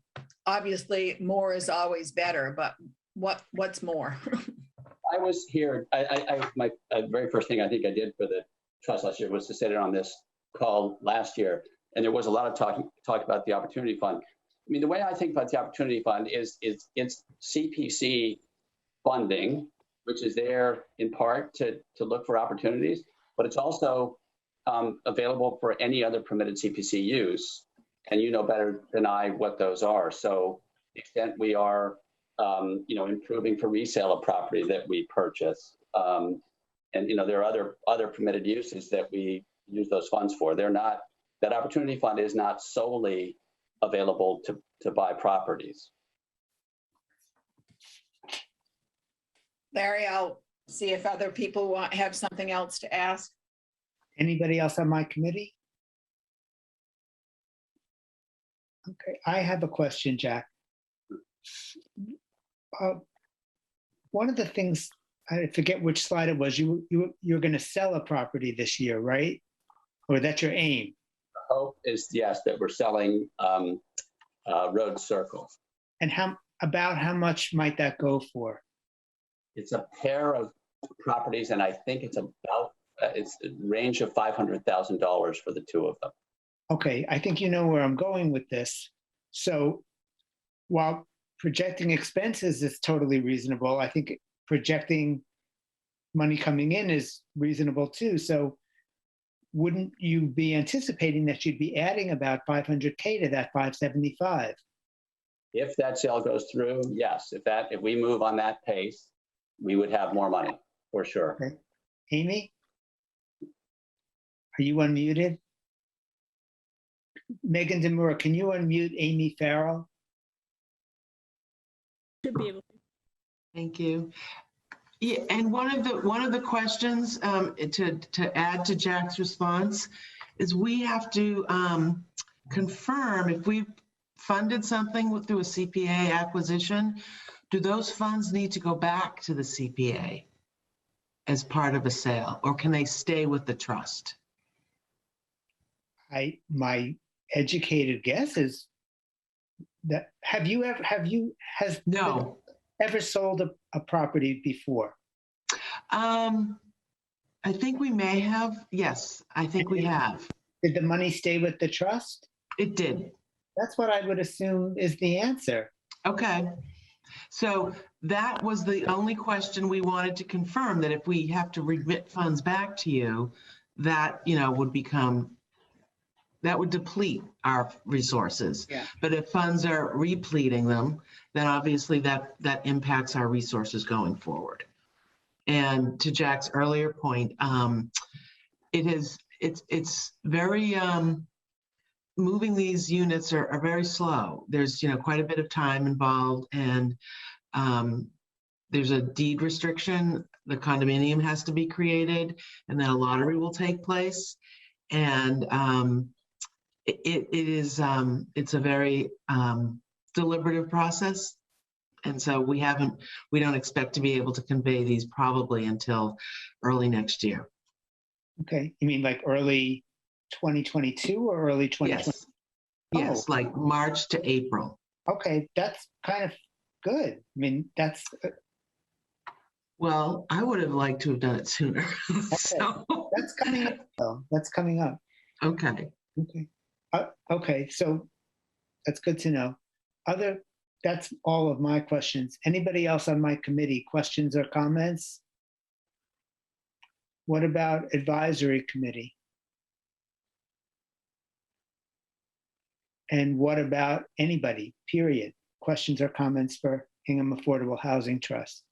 obviously more is always better, but what's more? I was here, my very first thing I think I did for the trust last year was to sit in on this call last year. And there was a lot of talk about the opportunity fund. I mean, the way I think about the opportunity fund is it's CPC funding, which is there in part to look for opportunities, but it's also available for any other permitted CPC use. And you know better than I what those are. So the extent we are, you know, improving for resale of property that we purchase. And, you know, there are other permitted uses that we use those funds for. They're not, that opportunity fund is not solely available to buy properties. Larry, I'll see if other people have something else to ask. Anybody else on my committee? Okay, I have a question, Jack. One of the things, I forget which slide it was, you're going to sell a property this year, right? Or that's your aim? The hope is, yes, that we're selling Road Circle. And about how much might that go for? It's a pair of properties, and I think it's about it's a range of $500,000 for the two of them. Okay, I think you know where I'm going with this. So while projecting expenses is totally reasonable, I think projecting money coming in is reasonable too. So wouldn't you be anticipating that you'd be adding about 500K to that 575? If that sale goes through, yes. If we move on that pace, we would have more money for sure. Okay. Amy, are you unmuted? Megan Demura, can you unmute Amy Farrell? Should be able to. Thank you. Yeah, and one of the questions to add to Jack's response is we have to confirm if we've funded something through a CPA acquisition, do those funds need to go back to the CPA as part of a sale, or can they stay with the trust? My educated guess is that has no ever sold a property before? I think we may have. Yes, I think we have. Did the money stay with the trust? It did. That's what I would assume is the answer. Okay. So that was the only question we wanted to confirm, that if we have to remit funds back to you, that, you know, that would deplete our resources. Yeah. But if funds are repleting them, then obviously that impacts our resources going forward. And to Jack's earlier point, it's very, moving these units are very slow. There's, you know, quite a bit of time involved, and there's a deed restriction. The condominium has to be created, and then a lottery will take place. And it's a very deliberative process. And so we don't expect to be able to convey these probably until early next year. Okay, you mean like early 2022 or early 2020? Yes, yes, like March to April. Okay, that's kind of good. I mean, that's. Well, I would have liked to have done it sooner. Okay. So. That's coming up, though. That's coming up. Okay. Okay. Okay, so that's good to know. That's all of my questions. Anybody else on my committee, questions or comments? What about advisory committee? And what about anybody, period? Questions or comments for Hingham Affordable Housing Trust?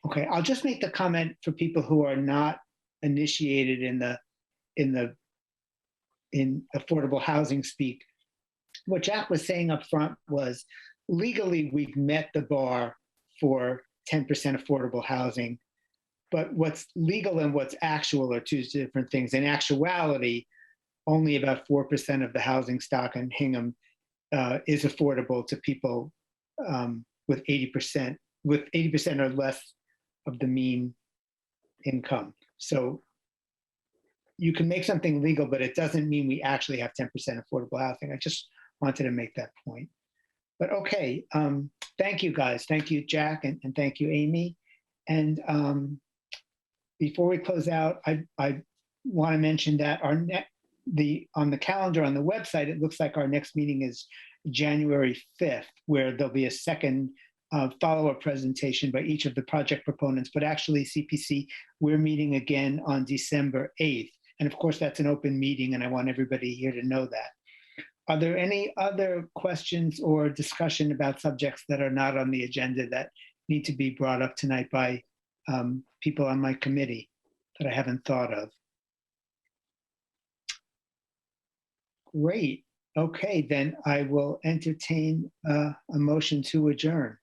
Okay, I'll just make the comment for people who are not initiated in affordable housing speak. What Jack was saying up front was legally we've met the bar for 10% affordable housing, but what's legal and what's actual are two different things. In actuality, only about 4% of the housing stock in Hingham is affordable to people with 80% or less of the mean income. So you can make something legal, but it doesn't mean we actually have 10% affordable housing. I just wanted to make that point. But okay, thank you guys. Thank you, Jack, and thank you, Amy. And before we close out, I want to mention that on the calendar on the website, it looks like our next meeting is January 5th, where there'll be a second follow-up presentation by each of the project proponents. But actually, CPC, we're meeting again on December 8th. And of course, that's an open meeting, and I want everybody here to know that. Are there any other questions or discussion about subjects that are not on the agenda that need to be brought up tonight by people on my committee that I haven't thought of? Great. Okay, then I will entertain a motion to adjourn.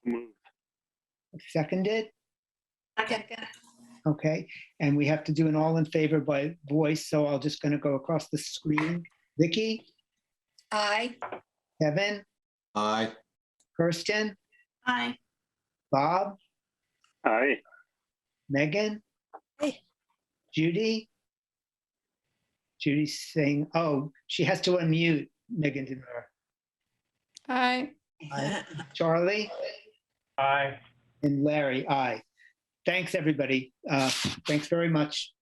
Moved. Seconded? Second. Okay, and we have to do an all in favor by voice, so I'm just going to go across the screen. Vicky? Aye. Kevin? Aye. Kirsten? Aye. Bob? Aye. Megan? Aye. Judy? Judy's saying, oh, she has to unmute, Megan Demore. Aye. Aye. Charlie? Aye. And Larry, aye. Thanks, everybody. Thanks very much.